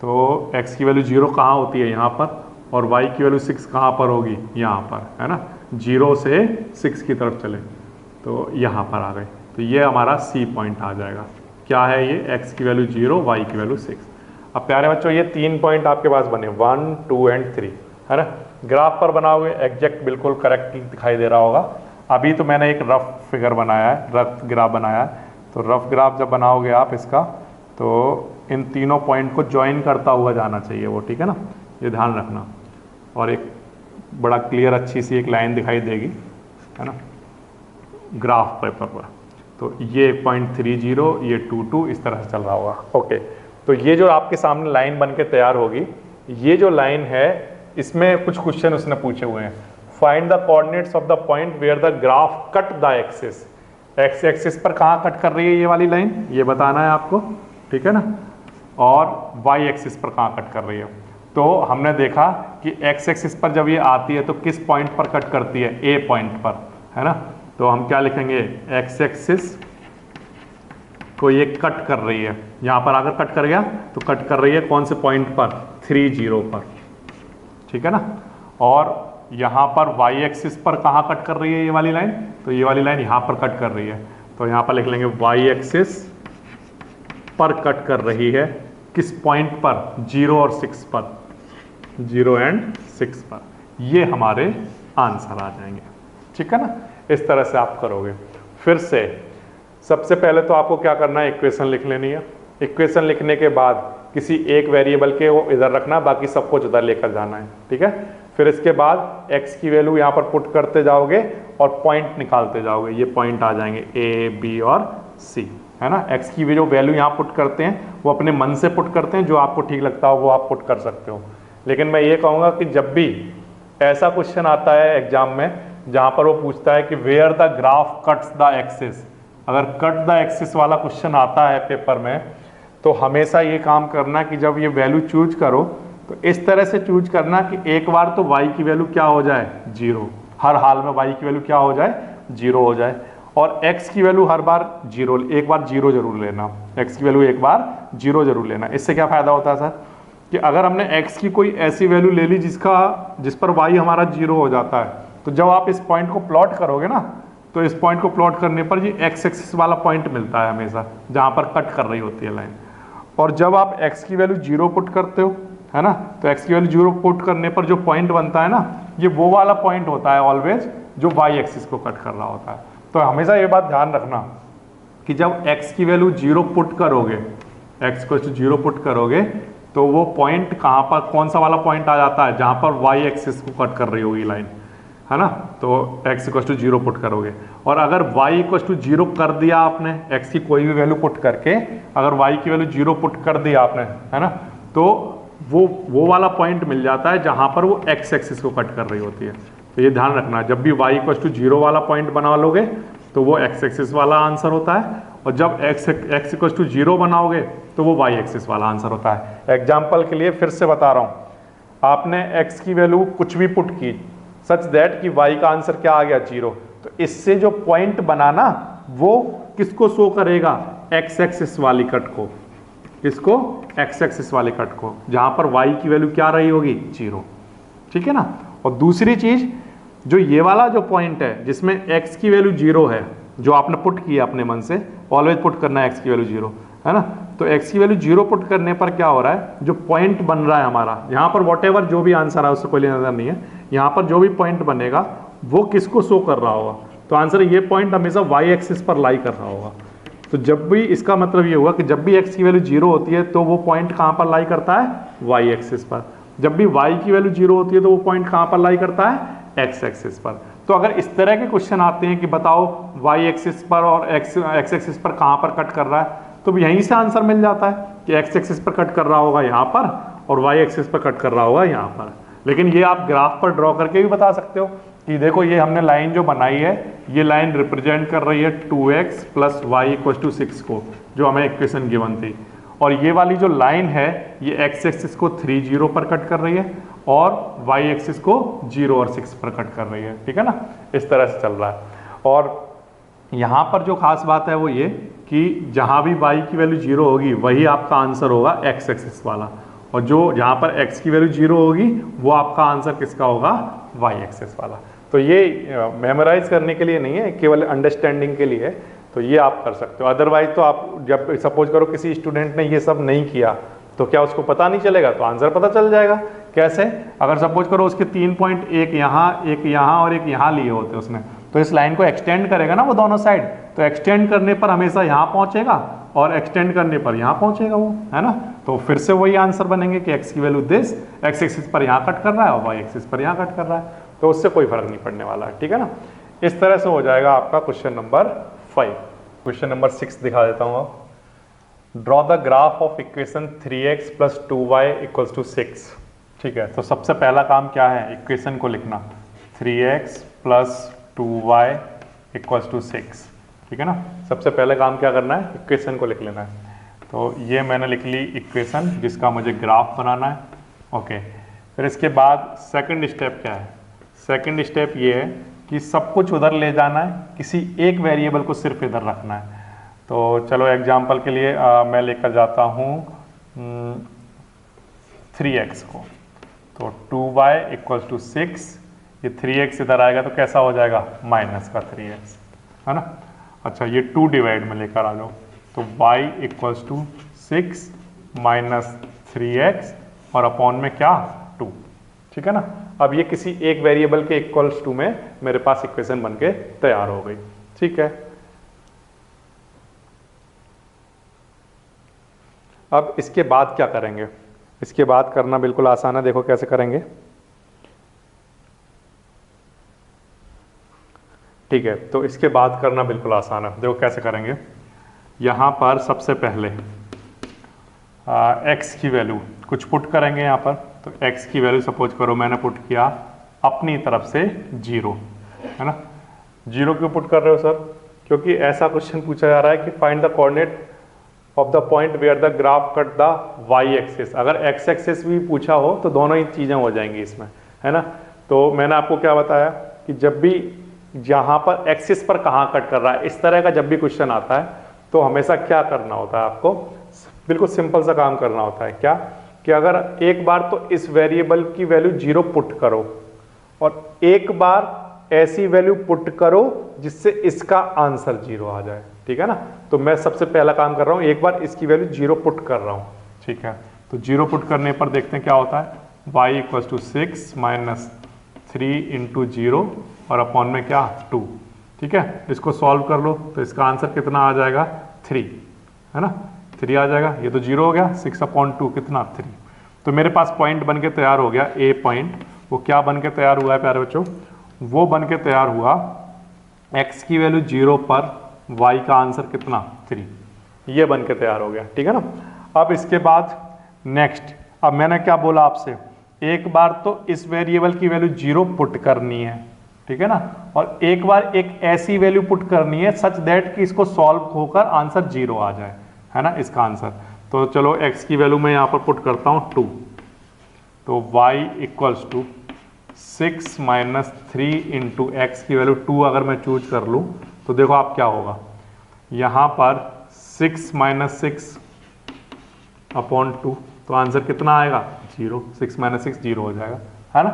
तो x की वैल्यू 0 कहाँ होती है, यहाँ पर, और y की वैल्यू 6 कहाँ पर होगी, यहाँ पर, है ना। 0 से 6 की तरफ चले तो यहाँ पर आ गए। तो ये हमारा C पॉइंट आ जाएगा। क्या है ये, x की वैल्यू 0 y की वैल्यू 6। अब प्यारे बच्चों ये 3 पॉइंट आपके पास बने 1 2 and 3, है ना। ग्राफ पर बनाओगे एग्जैक्ट बिल्कुल करेक्ट दिखाई दे रहा होगा। अभी तो मैंने एक रफ फिगर बनाया है, रफ ग्राफ बनाया है। तो रफ ग्राफ जब बनाओगे आप इसका, तो इन तीनों पॉइंट को ज्वाइन करता हुआ जाना चाहिए वो। ठीक है ना, ये ध्यान रखना। और एक बड़ा क्लियर अच्छी सी एक लाइन दिखाई देगी, है ना, ग्राफ पेपर पर। तो ये 0.30, ये 2 2 इस तरह से चल रहा होगा। ओके, तो ये जो आपके सामने लाइन बन के तैयार होगी, ये जो लाइन है इसमें कुछ क्वेश्चन उसने पूछे हुए हैं। Find the coordinates of the point where the graph cut the axis. X axis पर कहाँ कट कर रही है ये वाली लाइन, ये बताना है आपको। ठीक है ना, और वाई एक्सिस पर कहाँ कट कर रही है। तो हमने देखा कि एक्स एक्सिस पर जब ये आती है तो किस पॉइंट पर कट करती है, ए पॉइंट पर, है ना। तो हम क्या लिखेंगे, एक्स एक्सिस को ये कट कर रही है, यहाँ पर आकर कट कर गया तो कट कर रही है कौन से पॉइंट पर, 3 0 पर। ठीक है ना, और यहाँ पर वाई एक्सिस पर कहाँ कट कर रही है ये वाली लाइन, तो ये वाली लाइन यहाँ पर कट कर रही है। तो यहाँ पर लिख लेंगे वाई एक्सिस पर कट कर रही है, किस पॉइंट पर, 0 और 6 पर, 0 and 6 पर। ये हमारे आंसर आ जाएंगे। ठीक है ना, इस तरह से आप करोगे। फिर से सबसे पहले तो आपको क्या करना है, इक्वेशन लिख लेनी है। इक्वेशन लिखने के बाद किसी एक वेरिएबल के वो इधर रखना, बाकी सब कुछ उधर लेकर जाना है। ठीक है, फिर इसके बाद x की वैल्यू यहाँ पर पुट करते जाओगे और पॉइंट निकालते जाओगे। ये पॉइंट आ जाएंगे A B और C, है ना। x की जो वैल्यू यहाँ पुट करते हैं वो अपने मन से पुट करते हैं, जो आपको ठीक लगता हो वो आप पुट कर सकते हो। लेकिन मैं ये कहूँगा कि जब भी ऐसा क्वेश्चन आता है एग्जाम में जहाँ पर वो पूछता है कि where the graph cuts the axis, अगर कट द एक्सिस वाला क्वेश्चन आता है पेपर में, तो हमेशा ये काम करना कि जब ये वैल्यू चूज करो तो इस तरह से चूज करना कि एक बार तो y की वैल्यू क्या हो जाए, 0। हर हाल में y की वैल्यू क्या हो जाए, 0 हो जाए। और x की वैल्यू हर बार 0, एक बार 0 जरूर लेना। x की वैल्यू एक बार 0 जरूर लेना। इससे क्या फायदा होता है सर, कि अगर हमने x की कोई ऐसी वैल्यू ले ली जिस पर y हमारा 0 हो जाता है, तो जब आप इस पॉइंट को प्लॉट करोगे ना, तो इस पॉइंट को प्लॉट करने पर ये x एक्सिस वाला पॉइंट मिलता है हमेशा, जहाँ पर कट कर रही होती है लाइन। और जब आप x की वैल्यू 0 पुट करते हो, है ना। तो x की वैल्यू 0 पुट करने पर जो पॉइंट बनता है ना, ये वो वाला पॉइंट होता है ऑलवेज जो y एक्सिस को कट कर रहा होता है। तो हमेशा ये बात ध्यान रखना कि जब x की वैल्यू 0 पुट करोगे, x को 0 पुट करोगे तो वो पॉइंट कहाँ पर, कौन सा वाला पॉइंट आ जाता है जहाँ पर y एक्सिस को कट कर रही होगी लाइन, है ना। तो x इक्वल टू 0 पुट करोगे, और अगर y इक्वल टू 0 कर दिया आपने, x की कोई भी वैल्यू पुट करके अगर y की वैल्यू 0 पुट कर दिया आपने, है ना, तो वो वाला पॉइंट मिल जाता है जहाँ पर वो x एक्सिस को कट कर रही होती है। तो ये ध्यान रखना, जब भी y इक्वल टू 0 वाला पॉइंट बना लोगे तो वो x एक्सिस वाला आंसर होता है, और जब x इक्वल टू 0 बनाओगे तो वो y एक्सिस वाला आंसर होता है। एग्जाम्पल के लिए फिर से बता रहा हूँ, आपने x की वैल्यू कुछ भी पुट की सच दैट कि y का आंसर क्या आ गया 0, तो इससे जो पॉइंट बनाना वो किसको शो करेगा, x एक्सिस वाली कट को, किसको, x एक्सिस वाली कट को, जहां पर y की वैल्यू क्या रही होगी 0, ठीक है ना। और दूसरी चीज, जो ये वाला जो पॉइंट है जिसमें x की वैल्यू 0 है, जो आपने पुट किया अपने मन से, ऑलवेज पुट करना है x की वैल्यू 0, है ना। तो x की वैल्यू 0 पुट करने पर क्या हो रहा है, जो पॉइंट बन रहा है हमारा यहाँ पर, वॉटेवर जो भी आंसर है उससे कोई लेना नहीं है, यहाँ पर जो भी पॉइंट बनेगा वो किसको शो कर रहा होगा, तो आंसर ये पॉइंट हमेशा y एक्सिस पर लाई कर रहा होगा। तो जब भी, इसका मतलब ये हुआ कि जब भी x की वैल्यू 0 होती है तो वो पॉइंट कहाँ पर लाई करता है, y एक्सिस पर। जब भी y की वैल्यू 0 होती है तो वो पॉइंट कहाँ पर लाई करता है, x एक्सिस पर। तो अगर इस तरह के क्वेश्चन आते हैं कि बताओ y एक्सिस पर और x एक्सिस पर कहाँ पर कट कर रहा है, तो यहीं से आंसर मिल जाता है कि x एक्सिस पर कट कर रहा होगा यहाँ पर और y एक्सिस पर कट कर रहा होगा यहाँ पर। लेकिन ये आप ग्राफ पर ड्रॉ करके भी बता सकते हो कि देखो ये हमने लाइन जो बनाई है, ये लाइन रिप्रेजेंट कर रही है 2x plus Y equal to 6 को, जो हमें इक्वेशन गिवन थी, और ये वाली जो लाइन है ये x एक्सिस को 3 0 पर कट कर रही है और y एक्सिस को 0 और 6 पर कट कर रही है, ठीक है ना। इस तरह से चल रहा है। और यहाँ पर जो खास बात है वो ये कि जहाँ भी y की वैल्यू 0 होगी वही आपका आंसर होगा x एक्सिस वाला, और जो जहाँ पर x की वैल्यू 0 होगी वो आपका आंसर किसका होगा, y एक्सिस वाला। तो ये मेमोराइज करने के लिए नहीं है, केवल अंडरस्टैंडिंग के लिए है, तो ये आप कर सकते हो। अदरवाइज तो आप जब सपोज करो किसी स्टूडेंट ने ये सब नहीं किया तो क्या उसको पता नहीं चलेगा, तो आंसर पता चल जाएगा। कैसे, अगर सपोज करो उसके 3 पॉइंट, एक यहाँ और एक यहाँ लिए होते उसने, तो इस लाइन को एक्सटेंड करेगा ना वो दोनों साइड, तो एक्सटेंड करने पर हमेशा यहाँ पहुँचेगा और एक्सटेंड करने पर यहाँ पहुँचेगा वो, है ना। तो फिर से वही आंसर बनेंगे कि x की वैल्यू दिस, x एक्सिस पर यहाँ कट कर रहा है और y एक्सिस पर यहाँ कट कर रहा है, तो उससे कोई फर्क नहीं पड़ने वाला है, ठीक है ना। इस तरह से हो जाएगा आपका क्वेश्चन नंबर 5। क्वेश्चन नंबर 6 दिखा देता हूँ आप। Draw the graph of equation 3x plus 2y equals to 6। ठीक है, तो सबसे पहला काम क्या है, इक्वेशन को लिखना, 3x plus 2y equals to 6, ठीक है ना। सबसे पहले काम क्या करना है, इक्वेशन को लिख लेना है। तो ये मैंने लिख ली इक्वेशन जिसका मुझे ग्राफ बनाना है, ओके। फिर इसके बाद सेकंड स्टेप क्या है, सेकंड स्टेप ये है कि सब कुछ उधर ले जाना है, किसी एक वेरिएबल को सिर्फ इधर रखना है। तो चलो एग्जांपल के लिए मैं लेकर जाता हूँ 3x को, तो 2y इक्वल्स टू 6, ये 3x इधर आएगा तो कैसा हो जाएगा, माइनस का 3x, है ना। अच्छा, ये 2 डिवाइड में लेकर आ जाओ, तो y equals to 6 minus 3x और अपॉन में क्या 2, ठीक है ना। अब ये किसी एक वेरिएबल के इक्वल्स टू में मेरे पास इक्वेशन बनके तैयार हो गई, ठीक है। अब इसके बाद क्या करेंगे, इसके बाद करना बिल्कुल आसान है, देखो कैसे करेंगे, ठीक है। तो इसके बाद करना बिल्कुल आसान है, देखो कैसे करेंगे। यहाँ पर सबसे पहले x की वैल्यू कुछ पुट करेंगे यहाँ पर, तो x की वैल्यू सपोज करो मैंने पुट किया अपनी तरफ से 0, है ना। 0 क्यों पुट कर रहे हो सर, क्योंकि ऐसा क्वेश्चन पूछा जा रहा है कि find the coordinate of the point where the graph cut the y axis. अगर x एक्सिस भी पूछा हो तो दोनों ही चीज़ें हो जाएंगी इसमें, है ना। तो मैंने आपको क्या बताया कि जब भी जहाँ पर एक्सिस पर कहाँ कट कर रहा है, इस तरह का जब भी क्वेश्चन आता है तो हमेशा क्या करना होता है, आपको बिल्कुल सिंपल सा काम करना होता है। क्या कि अगर एक बार तो इस वेरिएबल की वैल्यू 0 पुट करो और एक बार ऐसी वैल्यू पुट करो जिससे इसका आंसर 0 आ जाए, ठीक है ना। तो मैं सबसे पहला काम कर रहा हूँ, एक बार इसकी वैल्यू 0 पुट कर रहा हूँ, ठीक है। तो 0 पुट करने पर देखते हैं क्या होता है, y equals to 6 minus 3 into 0 और अपॉन में क्या 2। ठीक है, इसको सॉल्व कर लो तो इसका आंसर कितना आ जाएगा 3, है ना, 3 आ जाएगा। ये तो 0 हो गया, 6/2 कितना 3। तो मेरे पास पॉइंट बन के तैयार हो गया ए पॉइंट। वो क्या बन के तैयार हुआ है प्यारे बच्चों, वो बन के तैयार हुआ x की वैल्यू 0 पर y का आंसर कितना 3, ये बन के तैयार हो गया। ठीक है ना। अब इसके बाद नेक्स्ट, अब मैंने क्या बोला आपसे, एक बार तो इस वेरिएबल की वैल्यू 0 पुट करनी है, ठीक है ना, और एक बार एक ऐसी वैल्यू पुट करनी है सच दैट कि इसको सॉल्व होकर आंसर 0 आ जाए, है ना, इसका आंसर। तो चलो x की वैल्यू मैं यहाँ पर पुट करता हूँ 2, तो y equals to 6 minus 3 into X की वैल्यू 2 अगर मैं चूज कर लूँ तो देखो आप क्या होगा, यहाँ पर 6 माइनस 6 अपॉन 2, तो आंसर कितना आएगा 0, 6 माइनस 6 0 हो जाएगा, है ना।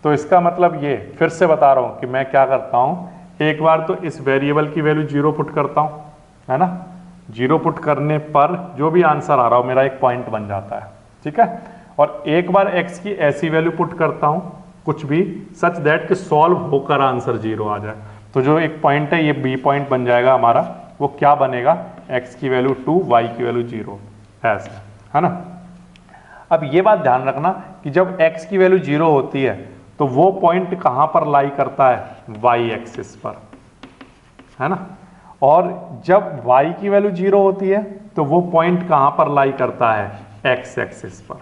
तो इसका मतलब ये, फिर से बता रहा हूँ कि मैं क्या करता हूँ, एक बार तो इस वेरिएबल की वैल्यू 0 पुट करता हूँ, है ना, 0 पुट करने पर जो भी आंसर आ रहा हो मेरा एक पॉइंट बन जाता है, ठीक है। और एक बार x की ऐसी वैल्यू पुट करता हूँ कुछ भी सच दैट कि सॉल्व होकर आंसर 0 आ जाए, तो जो एक पॉइंट है ये बी पॉइंट बन जाएगा हमारा। वो क्या बनेगा, x की वैल्यू 2 y की वैल्यू 0, ऐसे, है ना। अब ये बात ध्यान रखना कि जब x की वैल्यू 0 होती है तो वो पॉइंट कहाँ पर लाई करता है, y एक्सिस पर, है ना, और जब y की वैल्यू 0 होती है तो वो पॉइंट कहाँ पर लाई करता है, x एक्सिस पर,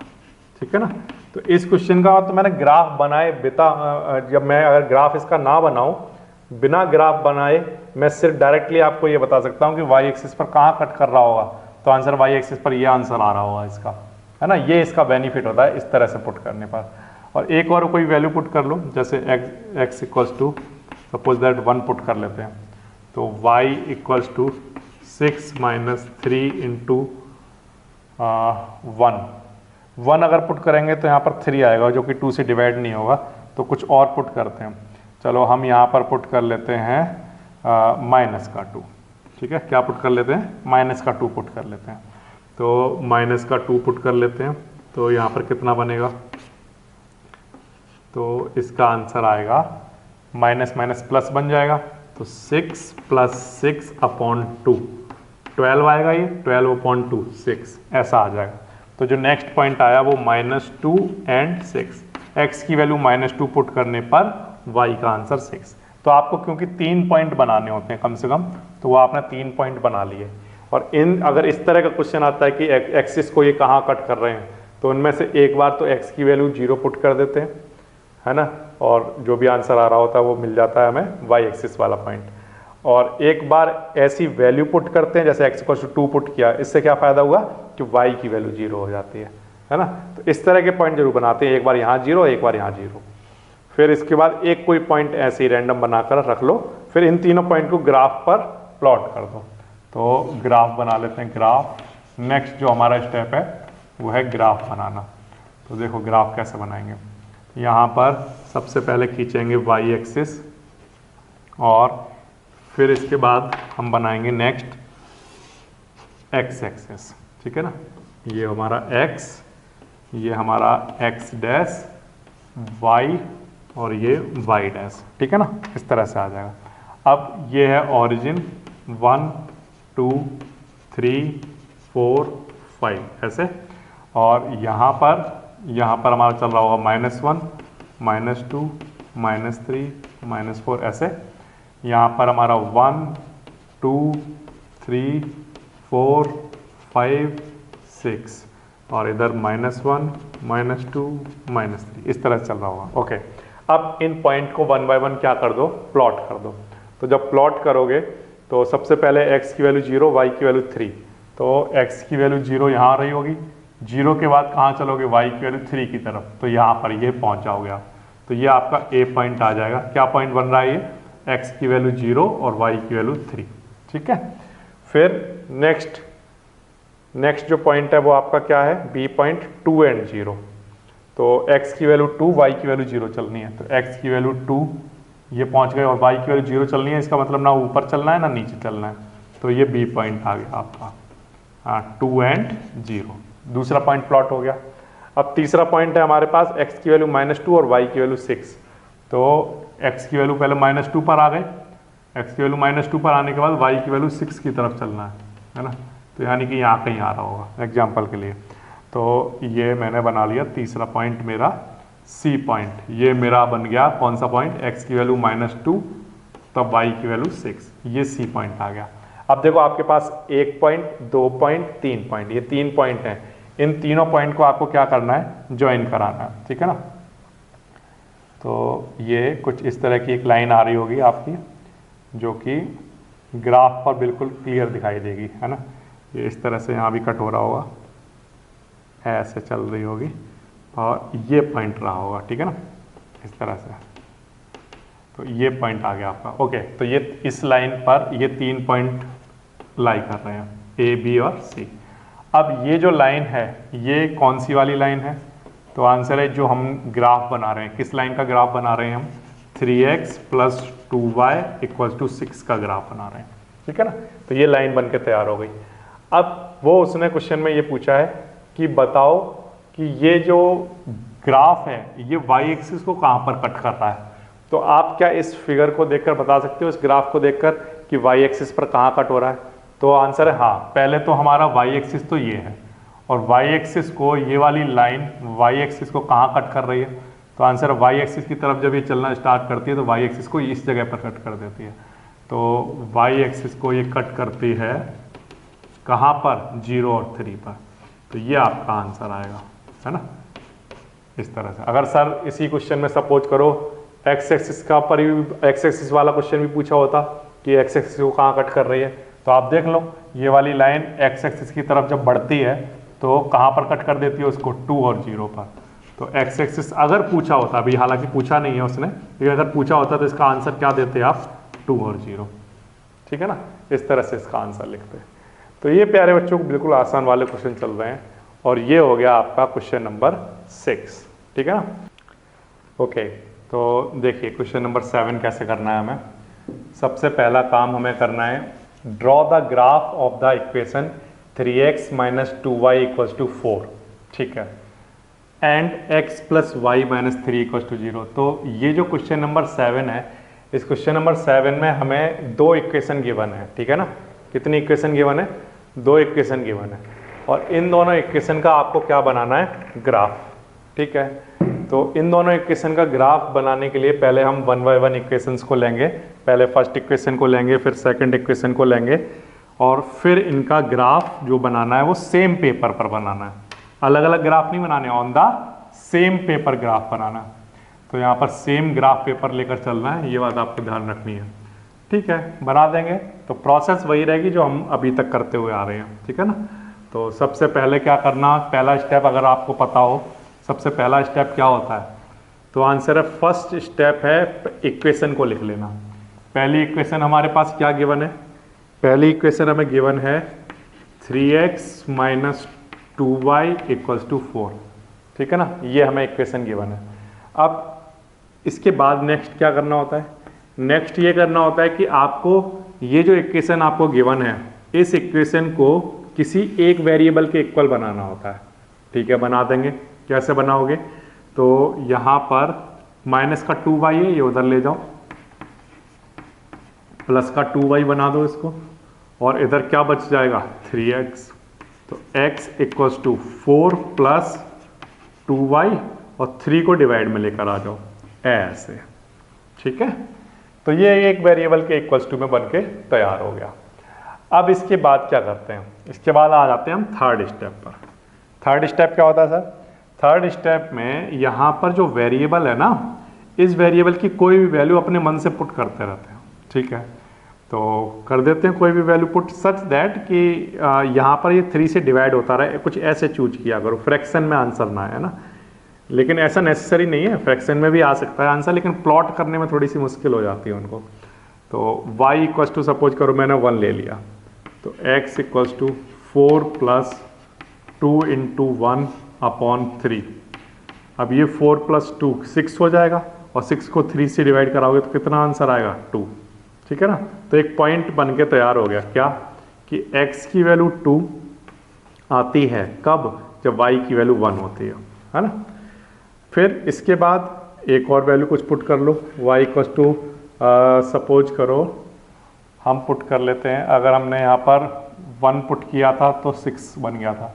ठीक है ना। तो इस क्वेश्चन का तो मैंने ग्राफ बनाए बिता, जब मैं अगर ग्राफ इसका ना बनाऊं, बिना ग्राफ बनाए मैं सिर्फ डायरेक्टली आपको ये बता सकता हूं कि y एक्सिस पर कहाँ कट कर रहा होगा, तो आंसर y एक्सिस पर ये आंसर आ रहा होगा इसका, है ना। ये इसका बेनिफिट होता है इस तरह से पुट करने पर। और एक और कोई वैल्यू पुट कर लो, जैसे x equals to suppose that 1 put कर लेते हैं, तो y equals to 6 minus 3 into 1 अगर पुट करेंगे तो यहाँ पर 3 आएगा जो कि 2 से डिवाइड नहीं होगा, तो कुछ और पुट करते हैं। चलो हम यहाँ पर पुट कर लेते हैं माइनस का 2, ठीक है, क्या पुट कर लेते हैं, माइनस का 2 पुट कर लेते हैं। तो माइनस का 2 पुट कर लेते हैं, तो यहाँ पर कितना बनेगा, तो इसका आंसर आएगा माइनस माइनस प्लस बन जाएगा, तो 6 प्लस 6 अपॉन 2, 12 आएगा, ये 12 अपॉन 2 6 ऐसा आ जाएगा। तो जो नेक्स्ट पॉइंट आया वो -2 एंड 6, x की वैल्यू -2 पुट करने पर y का आंसर 6। तो आपको क्योंकि 3 पॉइंट बनाने होते हैं कम से कम, तो वो आपने 3 पॉइंट बना लिए। और इन अगर इस तरह का क्वेश्चन आता है कि एक्सिस को ये कहाँ कट कर रहे हैं, तो उनमें से एक बार तो x की वैल्यू 0 पुट कर देते हैं, है ना, और जो भी आंसर आ रहा होता है वो मिल जाता है हमें y एक्सिस वाला पॉइंट। और एक बार ऐसी वैल्यू पुट करते हैं, जैसे x इक्वल टू 2 पुट किया, इससे क्या फ़ायदा हुआ कि y की वैल्यू 0 हो जाती है ना। तो इस तरह के पॉइंट जरूर बनाते हैं, एक बार यहाँ 0 एक बार यहाँ 0, फिर इसके बाद एक कोई पॉइंट ऐसे ही रैंडम बनाकर रख लो, फिर इन तीनों पॉइंट को ग्राफ पर प्लॉट कर दो। तो ग्राफ बना लेते हैं, ग्राफ। नेक्स्ट जो हमारा स्टेप है वो है ग्राफ बनाना। तो देखो ग्राफ कैसे बनाएंगे, यहाँ पर सबसे पहले खींचेंगे y एक्सिस, और फिर इसके बाद हम बनाएंगे नेक्स्ट x एक्सिस, ठीक है ना। ये हमारा x, ये हमारा x डैश, y और ये y डैश, ठीक है ना, इस तरह से आ जाएगा। अब ये है ओरिजिन 1 2 3 4 5 ऐसे, और यहाँ पर हमारा चल रहा होगा -1 -2 -3 -4 ऐसे। यहाँ पर हमारा 1 2 3 4 5 6, और इधर -1 -2 -3 इस तरह चल रहा होगा। ओके, अब इन पॉइंट को 1 बाय 1 क्या कर दो, प्लॉट कर दो। तो जब प्लॉट करोगे तो सबसे पहले x की वैल्यू 0, y की वैल्यू 3, तो x की वैल्यू 0 यहाँ आ रही होगी, 0 के बाद कहाँ चलोगे, y की वैल्यू 3 की तरफ, तो यहाँ पर ये पहुँच जाओगे आप। तो ये आपका a पॉइंट आ जाएगा। क्या पॉइंट बन रहा है ये, x की वैल्यू 0 और y की वैल्यू 3, ठीक है। फिर नेक्स्ट जो पॉइंट है वो आपका क्या है, b पॉइंट 2 एंड 0। तो x की वैल्यू 2, y की वैल्यू 0 चलनी है, तो x की वैल्यू 2 ये पहुंच गए, और y की वैल्यू 0 चलनी है, इसका मतलब ना ऊपर चलना है ना नीचे चलना है, तो ये b पॉइंट आ गया आपका 2 एंड 0, दूसरा पॉइंट प्लॉट हो गया। अब तीसरा पॉइंट है हमारे पास x की वैल्यू -2 और y की वैल्यू 6। तो x की वैल्यू पहले -2 पर आ गए, x की वैल्यू -2 पर आने के बाद y की वैल्यू 6 की तरफ चलना है ना। तो यानी कि यहाँ कहीं आ रहा होगा एग्जाम्पल के लिए। तो ये मैंने बना लिया तीसरा पॉइंट मेरा C पॉइंट। ये मेरा बन गया कौन सा पॉइंट, x की वैल्यू -2 तब y की वैल्यू 6, ये C पॉइंट आ गया। अब देखो आपके पास 1 पॉइंट, 2 पॉइंट, 3 पॉइंट, ये 3 पॉइंट हैं। इन तीनों पॉइंट को आपको क्या करना है, ज्वाइन कराना है, ठीक है ना। तो ये कुछ इस तरह की एक लाइन आ रही होगी आपकी, जो कि ग्राफ पर बिल्कुल क्लियर दिखाई देगी, है ना। ये इस तरह से यहाँ भी कट हो रहा होगा, ऐसे चल रही होगी और ये पॉइंट रहा होगा, ठीक है ना, इस तरह से। तो ये पॉइंट आ गया आपका। ओके, तो ये इस लाइन पर ये 3 पॉइंट लाई कर रहे हैं, ए, बी और सी। अब ये जो लाइन है ये कौन सी वाली लाइन है, तो आंसर है जो हम ग्राफ बना रहे हैं। किस लाइन का ग्राफ बना रहे हैं हम, 3x + 2y = 6 का ग्राफ बना रहे हैं, ठीक है ना। तो ये लाइन बन के तैयार हो गई। अब वो उसने क्वेश्चन में ये पूछा है कि बताओ कि ये जो ग्राफ है ये y एक्सिस को कहाँ पर कट कर रहा है। तो आप क्या इस फिगर को देखकर बता सकते हो, इस ग्राफ को देखकर, कि y एक्सिस पर कहाँ कट हो रहा है। तो आंसर है हाँ, पहले तो हमारा y एक्सिस तो ये है और y एक्सिस को ये वाली लाइन y एक्सिस को कहाँ कट कर रही है। तो आंसर y एक्सिस की तरफ जब ये चलना स्टार्ट करती है तो y एक्सिस को इस जगह पर कट कर देती है। तो y एक्सिस को ये कट करती है कहाँ पर, 0 और 3 पर। तो ये आपका आंसर आएगा, है ना, इस तरह से। अगर सर इसी क्वेश्चन में सपोज करो x एक्सिस का पर x एक्सिस वाला क्वेश्चन भी पूछा होता कि x एक्सिस को कहाँ कट कर रही है, तो आप देख लो ये वाली लाइन x एक्सिस की तरफ जब बढ़ती है तो कहाँ पर कट कर देती है उसको, 2 और 0 पर। तो x एक्सिस अगर पूछा होता, अभी हालांकि पूछा नहीं है उसने, लेकिन अगर पूछा होता तो इसका आंसर क्या देते आप, 2 और 0, ठीक है ना। इस तरह से इसका आंसर लिखते हैं। तो ये प्यारे बच्चों को बिल्कुल आसान वाले क्वेश्चन चल रहे हैं और ये हो गया आपका क्वेश्चन नंबर 6, ठीक है ना। ओके, तो देखिए क्वेश्चन नंबर 7 कैसे करना है हमें। सबसे पहला काम हमें करना है, draw the graph of the equation 3x - 2y = 4, ठीक है, एंड x + y - 3 = 0। तो ये जो क्वेश्चन नंबर 7 है, इस क्वेश्चन नंबर 7 में हमें 2 इक्वेशन गिवन है, ठीक है ना। कितनी इक्वेशन गिवन है, 2 इक्वेशन गिवन है और इन दोनों इक्वेशन का आपको क्या बनाना है, ग्राफ, ठीक है। तो इन दोनों इक्वेशन का ग्राफ बनाने के लिए पहले हम 1 बाय 1 इक्वेशंस को लेंगे। पहले फर्स्ट इक्वेशन को लेंगे, फिर सेकंड इक्वेशन को लेंगे और फिर इनका ग्राफ जो बनाना है वो सेम पेपर पर बनाना है, अलग अलग ग्राफ नहीं बनाने, on the same paper graph बनाना है। तो यहाँ पर सेम ग्राफ पेपर लेकर चलना है, ये बात आपको ध्यान रखनी है, ठीक है। बना देंगे तो प्रोसेस वही रहेगी जो हम अभी तक करते हुए आ रहे हैं, ठीक है ना। तो सबसे पहले क्या करना, पहला स्टेप अगर आपको पता हो, सबसे पहला स्टेप क्या होता है, तो आंसर है, फर्स्ट स्टेप है इक्वेशन को लिख लेना। पहली इक्वेशन हमारे पास क्या गिवन है, पहली इक्वेशन हमें गिवन है 3x - 2y = 4, ठीक है ना, ये हमें इक्वेशन गिवन है। अब इसके बाद नेक्स्ट क्या करना होता है, नेक्स्ट ये करना होता है कि आपको ये जो इक्वेशन आपको गिवन है, इस इक्वेशन को किसी एक वेरिएबल के इक्वल बनाना होता है, ठीक है। बना देंगे, कैसे बनाओगे, तो यहाँ पर माइनस का 2y है, ये उधर ले जाओ, प्लस का 2y बना दो इसको, और इधर क्या बच जाएगा, 3x। तो x = 4 + 2y और 3 को डिवाइड में लेकर आ जाओ, ऐसे, ठीक है। तो ये एक वेरिएबल के इक्वल्स टू में बन के तैयार हो गया। अब इसके बाद क्या करते हैं, इसके बाद आ जाते हैं हम थर्ड स्टेप पर। थर्ड स्टेप क्या होता है सर, थर्ड स्टेप में यहाँ पर जो वेरिएबल है ना, इस वेरिएबल की कोई भी वैल्यू अपने मन से पुट करते रहते हैं, ठीक है। तो कर देते हैं कोई भी वैल्यू पुट, सच दैट कि यहाँ पर ये 3 से डिवाइड होता रहे, कुछ ऐसे चूज किया करो, फ्रैक्शन में आंसर ना है ना। लेकिन ऐसा नेसेसरी नहीं है, फ्रैक्शन में भी आ सकता है आंसर, लेकिन प्लॉट करने में थोड़ी सी मुश्किल हो जाती है उनको। तो y = सपोज करो मैंने 1 ले लिया, तो x = 4 + 2 × 1/3। अब ये 4 + 2 6 हो जाएगा और 6 को 3 से डिवाइड कराओगे तो कितना आंसर आएगा, 2, ठीक है ना। तो एक पॉइंट बन के तैयार हो गया, क्या कि x की वैल्यू 2 आती है कब, जब y की वैल्यू 1 होती है ना। फिर इसके बाद एक और वैल्यू कुछ पुट कर लो, y इक्वल टू सपोज करो हम पुट कर लेते हैं, अगर हमने यहाँ पर 1 पुट किया था तो 6 बन गया था,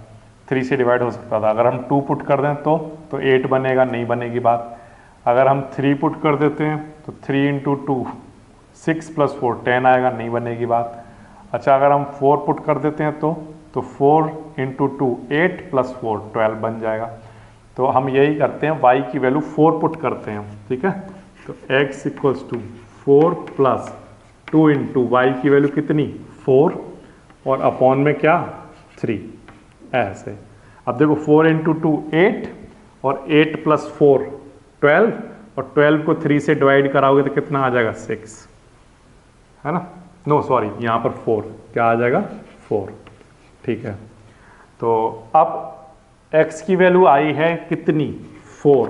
3 से डिवाइड हो सकता था। अगर हम 2 पुट कर दें तो 8 बनेगा, नहीं बनेगी बात। अगर हम 3 पुट कर देते हैं तो 3 इंटू 2 6 + 4 10 आएगा, नहीं बनेगी बात। अच्छा, अगर हम 4 पुट कर देते हैं तो 4 इंटू 2 8 + 4 12 बन जाएगा। तो हम यही करते हैं, y की वैल्यू 4 पुट करते हैं, ठीक है। तो x equals to 4 + 2 into Y की वैल्यू कितनी 4 और अपॉन में क्या 3, ऐसे। अब देखो 4 इंटू 2 8 और 8 + 4 12 और 12 को 3 से डिवाइड कराओगे तो कितना आ जाएगा 6, है ना। नो सॉरी, यहाँ पर 4 क्या आ जाएगा 4, ठीक है। तो अब x की वैल्यू आई है कितनी 4,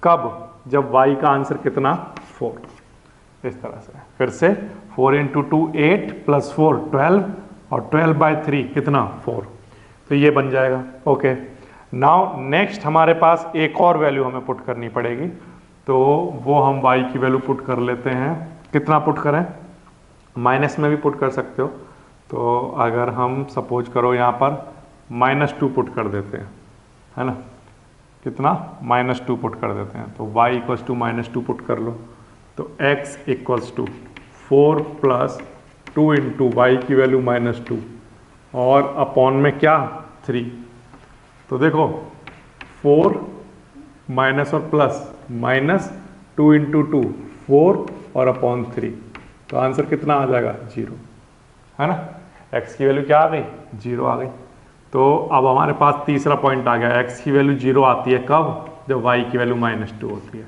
कब, जब y का आंसर कितना 4, इस तरह से। फिर से 4 इंटू 2 8 + 4 12 और 12/3 कितना 4, तो ये बन जाएगा। ओके, नाउ नेक्स्ट हमारे पास एक और वैल्यू हमें पुट करनी पड़ेगी, तो वो हम y की वैल्यू पुट कर लेते हैं। कितना पुट करें, माइनस में भी पुट कर सकते हो। तो अगर हम सपोज करो यहाँ पर -2 पुट कर देते हैं, है ना, कितना -2 पुट कर देते हैं, तो y इक्वल्स टू -2 पुट कर लो। तो x equals to 4 + 2 into Y की वैल्यू -2 और अपॉन में क्या 3। तो देखो 4 माइनस और प्लस -2 इंटू 2 4 और अपॉन 3, तो आंसर कितना आ जाएगा 0, है ना। x की वैल्यू क्या आ गई 0 आ गई। तो अब हमारे पास तीसरा पॉइंट आ गया, x की वैल्यू 0 आती है कब, जब y की वैल्यू -2 होती है।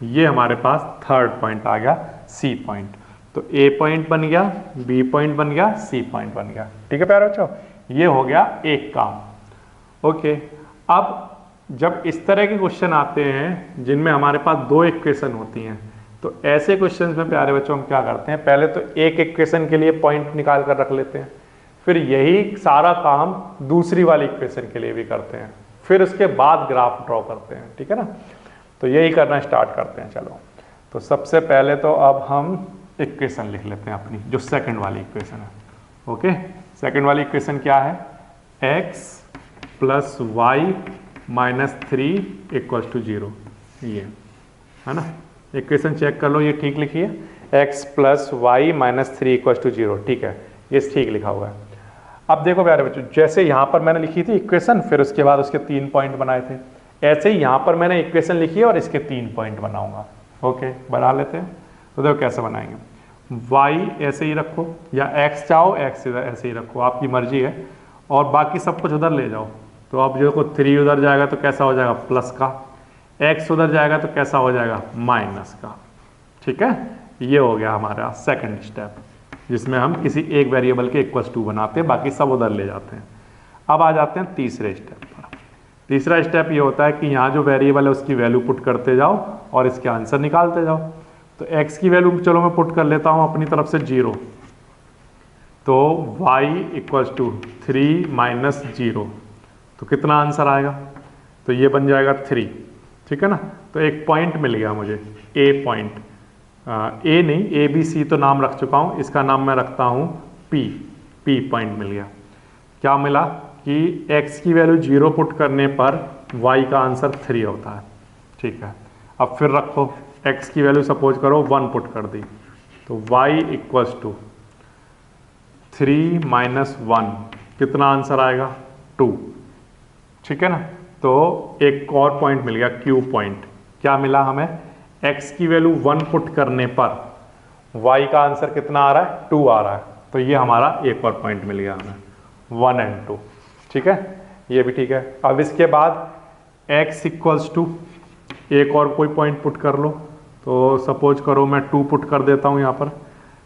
ये हमारे पास थर्ड पॉइंट आ गया, C पॉइंट। तो A पॉइंट बन गया, B पॉइंट बन गया, C पॉइंट बन गया, ठीक है प्यारे बच्चों, ये हो गया एक काम। ओके, अब जब इस तरह के क्वेश्चन आते हैं जिनमें हमारे पास 2 इक्वेशन होती हैं, तो ऐसे क्वेश्चंस में प्यारे बच्चों हम क्या करते हैं, पहले तो एक इक्वेशन के लिए पॉइंट निकाल कर रख लेते हैं, फिर यही सारा काम दूसरी वाली इक्वेशन के लिए भी करते हैं, फिर उसके बाद ग्राफ ड्रॉ करते हैं, ठीक है ना। तो यही करना स्टार्ट करते हैं। चलो, तो सबसे पहले तो अब हम इक्वेशन लिख लेते हैं अपनी, जो सेकंड वाली इक्वेशन है। ओके, सेकंड वाली इक्वेशन क्या है, x + y - 3 = 0, ये है ना। इक्वेशन चेक कर लो, ये ठीक लिखी है, x + y - 3 = 0, ठीक है, ये ठीक लिखा हुआ है। अब देखो प्यारे बच्चों, जैसे यहाँ पर मैंने लिखी थी इक्वेशन, फिर उसके बाद उसके 3 पॉइंट बनाए थे, ऐसे ही यहाँ पर मैंने इक्वेशन लिखी है और इसके 3 पॉइंट बनाऊंगा। ओके, बना लेते हैं। तो देखो कैसे बनाएंगे, y ऐसे ही रखो या x चाहो x ऐसे ही रखो, आपकी मर्जी है, और बाकी सब कुछ उधर ले जाओ। तो अब जो 3 उधर जाएगा तो कैसा हो जाएगा प्लस का, x उधर जाएगा तो कैसा हो जाएगा माइनस का, ठीक है। ये हो गया हमारा सेकंड स्टेप, जिसमें हम किसी एक वेरिएबल के =2 बनाते हैं, बाकी सब उधर ले जाते हैं। अब आ जाते हैं तीसरे स्टेप पर। तीसरा स्टेप ये होता है कि यहाँ जो वेरिएबल है उसकी वैल्यू पुट करते जाओ और इसके आंसर निकालते जाओ। तो x की वैल्यू चलो मैं पुट कर लेता हूँ अपनी तरफ से 0, तो y = 3 - 0, तो कितना आंसर आएगा, तो ये बन जाएगा 3, ठीक है ना। तो एक पॉइंट मिल गया मुझे, A पॉइंट, A नहीं ABC तो नाम रख चुका हूँ, इसका नाम मैं रखता हूँ P पॉइंट मिल गया। क्या मिला कि x की वैल्यू 0 पुट करने पर y का आंसर 3 होता है, ठीक है। अब फिर रखो, x की वैल्यू सपोज करो 1 पुट कर दी, तो y = 3 - 1, कितना आंसर आएगा 2, ठीक है ना। तो एक और पॉइंट मिल गया Q पॉइंट। क्या मिला हमें, x की वैल्यू 1 पुट करने पर y का आंसर कितना आ रहा है 2 आ रहा है, तो ये हमारा एक और पॉइंट मिल गया हमें 1 और 2, ठीक है, ये भी ठीक है। अब इसके बाद x = एक और कोई पॉइंट पुट कर लो, तो सपोज करो मैं 2 पुट कर देता हूँ यहाँ पर,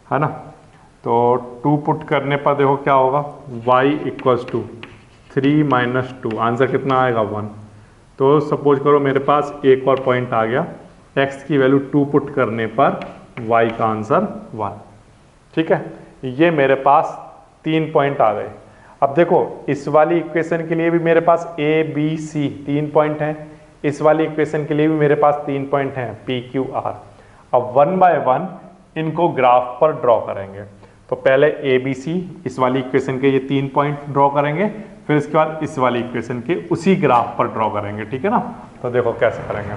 है ना। तो 2 पुट करने पर देखो क्या होगा, y = 3 - 2, आंसर कितना आएगा 1। तो सपोज करो मेरे पास एक और पॉइंट आ गया, x की वैल्यू 2 पुट करने पर y का आंसर 1, ठीक है। ये मेरे पास 3 पॉइंट आ गए। अब देखो इस वाली इक्वेशन के लिए भी मेरे पास A B C 3 पॉइंट हैं, इस वाली इक्वेशन के लिए भी मेरे पास 3 पॉइंट हैं P Q R। अब 1 बाय 1 इनको ग्राफ पर ड्रॉ करेंगे। तो पहले A B C इस वाली इक्वेशन के ये 3 पॉइंट ड्रॉ करेंगे, फिर इसके बाद इस वाली इक्वेशन के उसी ग्राफ पर ड्रॉ करेंगे, ठीक है ना। तो देखो कैसे करेंगे।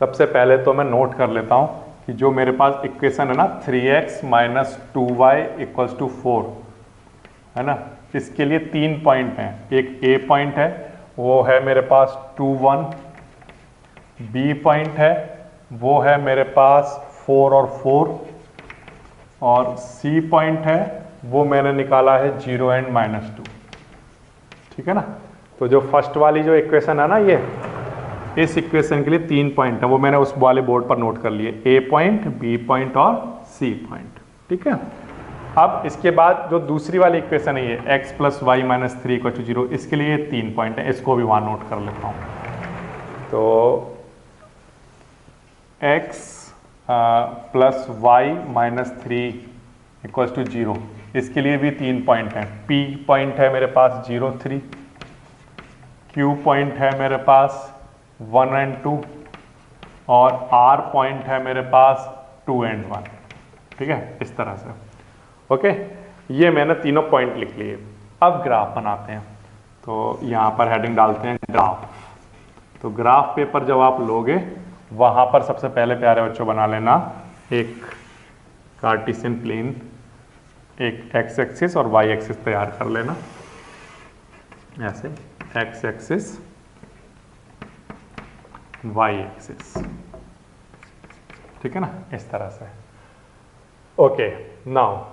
सबसे पहले तो मैं नोट कर लेता हूँ कि जो मेरे पास इक्वेशन है ना 3x minus 2y equals to 4 है ना, इसके लिए 3 पॉइंट हैं। एक A पॉइंट है, वो है मेरे पास 2 1, B पॉइंट है वो है मेरे पास 4 और 4, और C पॉइंट है वो मैंने निकाला है 0 एंड -2, ठीक है ना। तो जो फर्स्ट वाली जो इक्वेशन है ना, ये इस इक्वेशन के लिए 3 पॉइंट है, वो मैंने उस वाले बोर्ड पर नोट कर लिए, A पॉइंट, B पॉइंट और C पॉइंट, ठीक है। अब इसके बाद जो दूसरी वाली इक्वेशन है ये x plus Y minus 3 equal to 0, इसके लिए 3 पॉइंट है, इसको भी वहाँ नोट कर लेता हूँ। तो x plus Y minus 3 equal to 0, इसके लिए भी 3 पॉइंट हैं। P पॉइंट है मेरे पास 0 3, Q पॉइंट है मेरे पास 1 एंड 2, और R पॉइंट है मेरे पास 2 एंड 1, ठीक है, इस तरह से। ओके, ये मैंने तीनों पॉइंट लिख लिए। अब ग्राफ बनाते हैं, तो यहाँ पर हेडिंग डालते हैं ग्राफ। तो ग्राफ पेपर जब आप लोगे वहाँ पर सबसे पहले प्यारे बच्चों बना लेना एक कार्टेशियन प्लेन, एक x एक्सिस और y एक्सिस तैयार कर लेना, ऐसे x एक्सिस y एक्सिस, ठीक है ना, इस तरह से। ओके, नाउ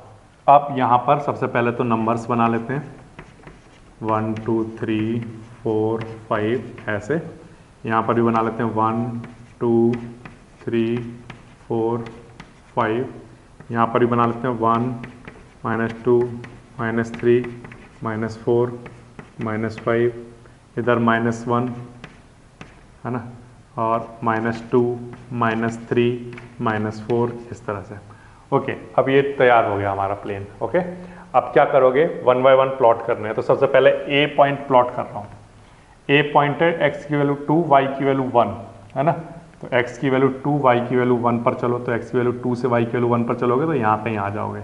आप यहाँ पर सबसे पहले तो नंबर्स बना लेते हैं, 1 2 3 4 5 ऐसे। यहाँ पर भी बना लेते हैं 1 2 3 4 5। यहाँ पर भी बना लेते हैं 1 -2 -3 -4 -5, इधर -1 है ना, और -2 -3 -4, इस तरह से। ओके, अब ये तैयार हो गया हमारा प्लेन। ओके, अब क्या करोगे, 1 बाय 1 प्लॉट करने हैं। तो सबसे पहले A पॉइंट प्लॉट कर रहा हूँ। A पॉइंट है x की वैल्यू 2, y की वैल्यू 1 है ना। तो x की वैल्यू 2, y की वैल्यू 1 पर चलो, तो x की वैल्यू 2 से y की वैल्यू 1 पर चलोगे तो यहाँ पे आ जाओगे।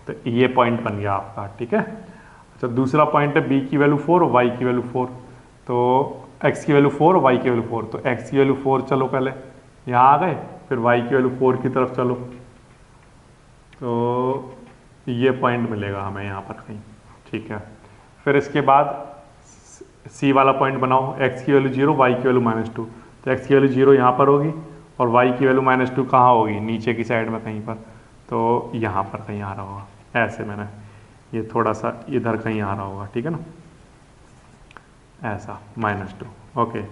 तो ये पॉइंट बन गया आपका, ठीक है। अच्छा, दूसरा पॉइंट है b की वैल्यू 4 और y की वैल्यू 4। तो x की वैल्यू 4 और y की वैल्यू 4, तो x की वैल्यू 4 चलो पहले, यहाँ आ गए, फिर y की वैल्यू 4 की तरफ चलो, तो ये पॉइंट मिलेगा हमें यहाँ पर कहीं, ठीक है। फिर इसके बाद C वाला पॉइंट बनाओ, x की वैल्यू 0, y की वैल्यू -2। तो x की वैल्यू 0 यहाँ पर होगी और y की वैल्यू -2 कहाँ होगी, नीचे की साइड में कहीं पर, तो यहाँ पर कहीं आ रहा होगा। ऐसे मैंने ये थोड़ा सा इधर कहीं आ रहा होगा, ठीक है ना, ऐसा -2। ओके,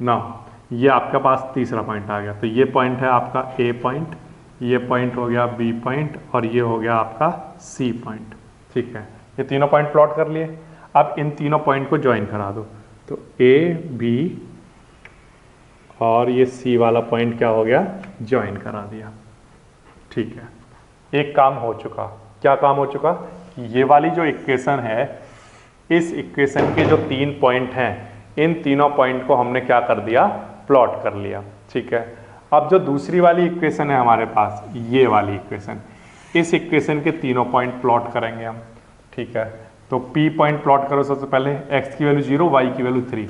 नाउ ये आपके पास तीसरा पॉइंट आ गया। तो ये पॉइंट है आपका A पॉइंट, ये पॉइंट हो गया B पॉइंट, और ये हो गया आपका C पॉइंट, ठीक है। ये तीनों पॉइंट प्लॉट कर लिए। अब इन तीनों पॉइंट को ज्वाइन करा दो, तो A B और ये C वाला पॉइंट क्या हो गया, ज्वाइन करा दिया, ठीक है। एक काम हो चुका। क्या काम हो चुका, ये वाली जो इक्वेशन है, इस इक्वेशन के जो 3 पॉइंट हैं, इन तीनों पॉइंट को हमने क्या कर दिया, प्लॉट कर लिया, ठीक है। अब जो दूसरी वाली इक्वेशन है हमारे पास, ये वाली इक्वेशन, इस इक्वेशन के तीनों पॉइंट प्लॉट करेंगे हम, ठीक है। तो P पॉइंट प्लॉट करो सबसे पहले, x की वैल्यू 0, y की वैल्यू 3।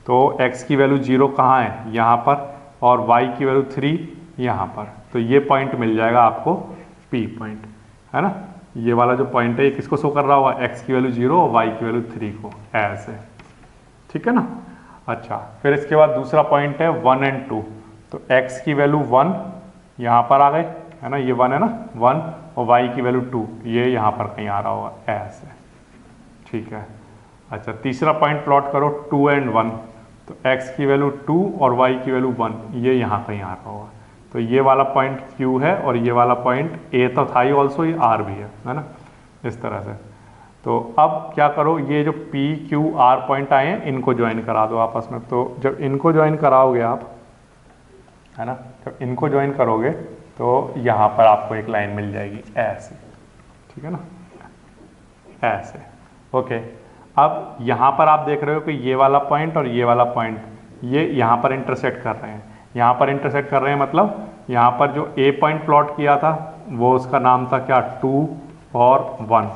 तो x की वैल्यू 0 कहाँ है, यहाँ पर, और y की वैल्यू 3 यहाँ पर। तो ये पॉइंट मिल जाएगा आपको P पॉइंट, है ना। ये वाला जो पॉइंट है ये किसको शो कर रहा होगा, x की वैल्यू 0 और y की वैल्यू 3 को, ऐसे, ठीक है ना। अच्छा, फिर इसके बाद दूसरा पॉइंट है 1 एंड 2। तो x की वैल्यू 1 यहाँ पर आ गए, है ना, ये 1 है ना, 1, और y की वैल्यू 2, ये यहाँ पर कहीं आ रहा होगा, ऐसे, ठीक है। अच्छा, तीसरा पॉइंट प्लॉट करो 2 एंड 1। तो x की वैल्यू 2 और y की वैल्यू 1, ये यहाँ कहीं आ रहा होगा। तो ये वाला पॉइंट Q है और ये वाला पॉइंट A तो था ही, ऑल्सो ये R भी है ना, इस तरह से। तो अब क्या करो, ये जो P Q R पॉइंट आए हैं, इनको ज्वाइन करा दो आपस में। तो जब इनको ज्वाइन कराओगे आप, है ना, जब इनको ज्वाइन करोगे तो यहाँ पर आपको एक लाइन मिल जाएगी ऐसे, ठीक है ना, ऐसे। ओके, अब यहाँ पर आप देख रहे हो कि ये वाला पॉइंट और ये वाला पॉइंट ये यहाँ पर इंटरसेक्ट कर रहे हैं। यहाँ पर इंटरसेक्ट कर रहे हैं मतलब यहाँ पर जो ए पॉइंट प्लॉट किया था वो उसका नाम था क्या, 2 और 1,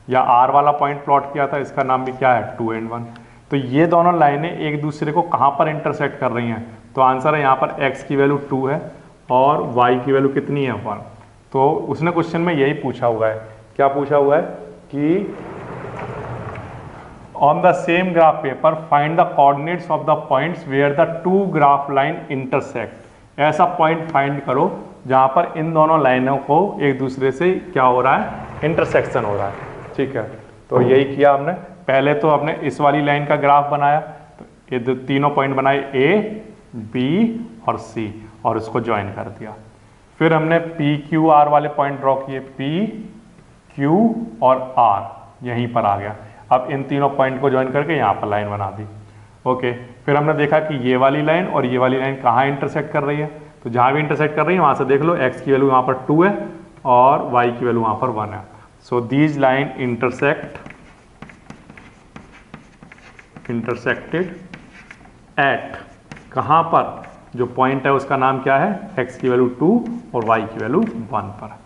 या आर वाला पॉइंट प्लॉट किया था इसका नाम भी क्या है, 2 and 1। तो ये दोनों लाइनें एक दूसरे को कहाँ पर इंटरसेक्ट कर रही हैं, तो आंसर है यहाँ पर x की वैल्यू 2 है और y की वैल्यू कितनी है, 1। तो उसने क्वेश्चन में यही पूछा हुआ है, क्या पूछा हुआ है कि on the same graph paper find the coordinates of the points where the two graph line intersect. ऐसा पॉइंट फाइंड करो जहाँ पर इन दोनों लाइनों को एक दूसरे से क्या हो रहा है, इंटरसेक्शन हो रहा है। ठीक है, तो यही किया हमने। पहले तो हमने इस वाली लाइन का ग्राफ बनाया, तो ये तीनों पॉइंट बनाए ए, बी और सी, और इसको ज्वाइन कर दिया। फिर हमने पी क्यू आर वाले पॉइंट ड्रॉ किए, पी क्यू और आर यहीं पर आ गया। अब इन तीनों पॉइंट को ज्वाइन करके यहाँ पर लाइन बना दी। ओके, फिर हमने देखा कि ये वाली लाइन और ये वाली लाइन कहाँ इंटरसेक्ट कर रही है, तो जहाँ भी इंटरसेक्ट कर रही है वहाँ से देख लो, x की वैल्यू यहाँ पर 2 है और y की वैल्यू वहाँ पर 1 है। So these line intersected at, कहाँ पर, जो पॉइंट है उसका नाम क्या है, x की वैल्यू 2 और y की वैल्यू 1 पर,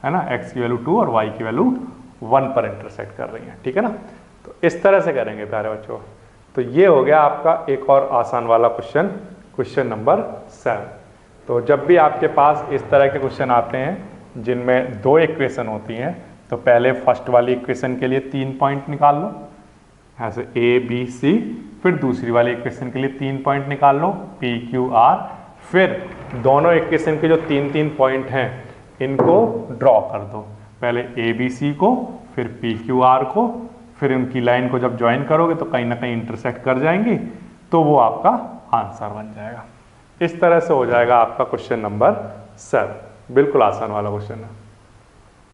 है ना। x की वैल्यू 2 और y की वैल्यू 1 पर इंटरसेक्ट कर रही है। ठीक है ना, तो इस तरह से करेंगे प्यारे बच्चों। तो ये हो गया आपका एक और आसान वाला क्वेश्चन, क्वेश्चन नंबर 7। तो जब भी आपके पास इस तरह के क्वेश्चन आते हैं जिनमें 2 इक्वेशन होती हैं, तो पहले फर्स्ट वाली इक्वेशन के लिए 3 पॉइंट निकाल लो, ऐसे ए बी सी। फिर दूसरी वाली इक्वेशन के लिए 3 पॉइंट निकाल लो, पी क्यू आर। फिर दोनों इक्वेशन के जो 3 पॉइंट हैं इनको ड्रॉ कर दो, पहले ए बी सी को, फिर पी क्यू आर को। फिर उनकी लाइन को जब ज्वाइन करोगे तो कहीं ना कहीं इंटरसेक्ट कर जाएंगी, तो वो आपका आंसर बन जाएगा। इस तरह से हो जाएगा आपका क्वेश्चन नंबर 7। बिल्कुल आसान वाला क्वेश्चन है।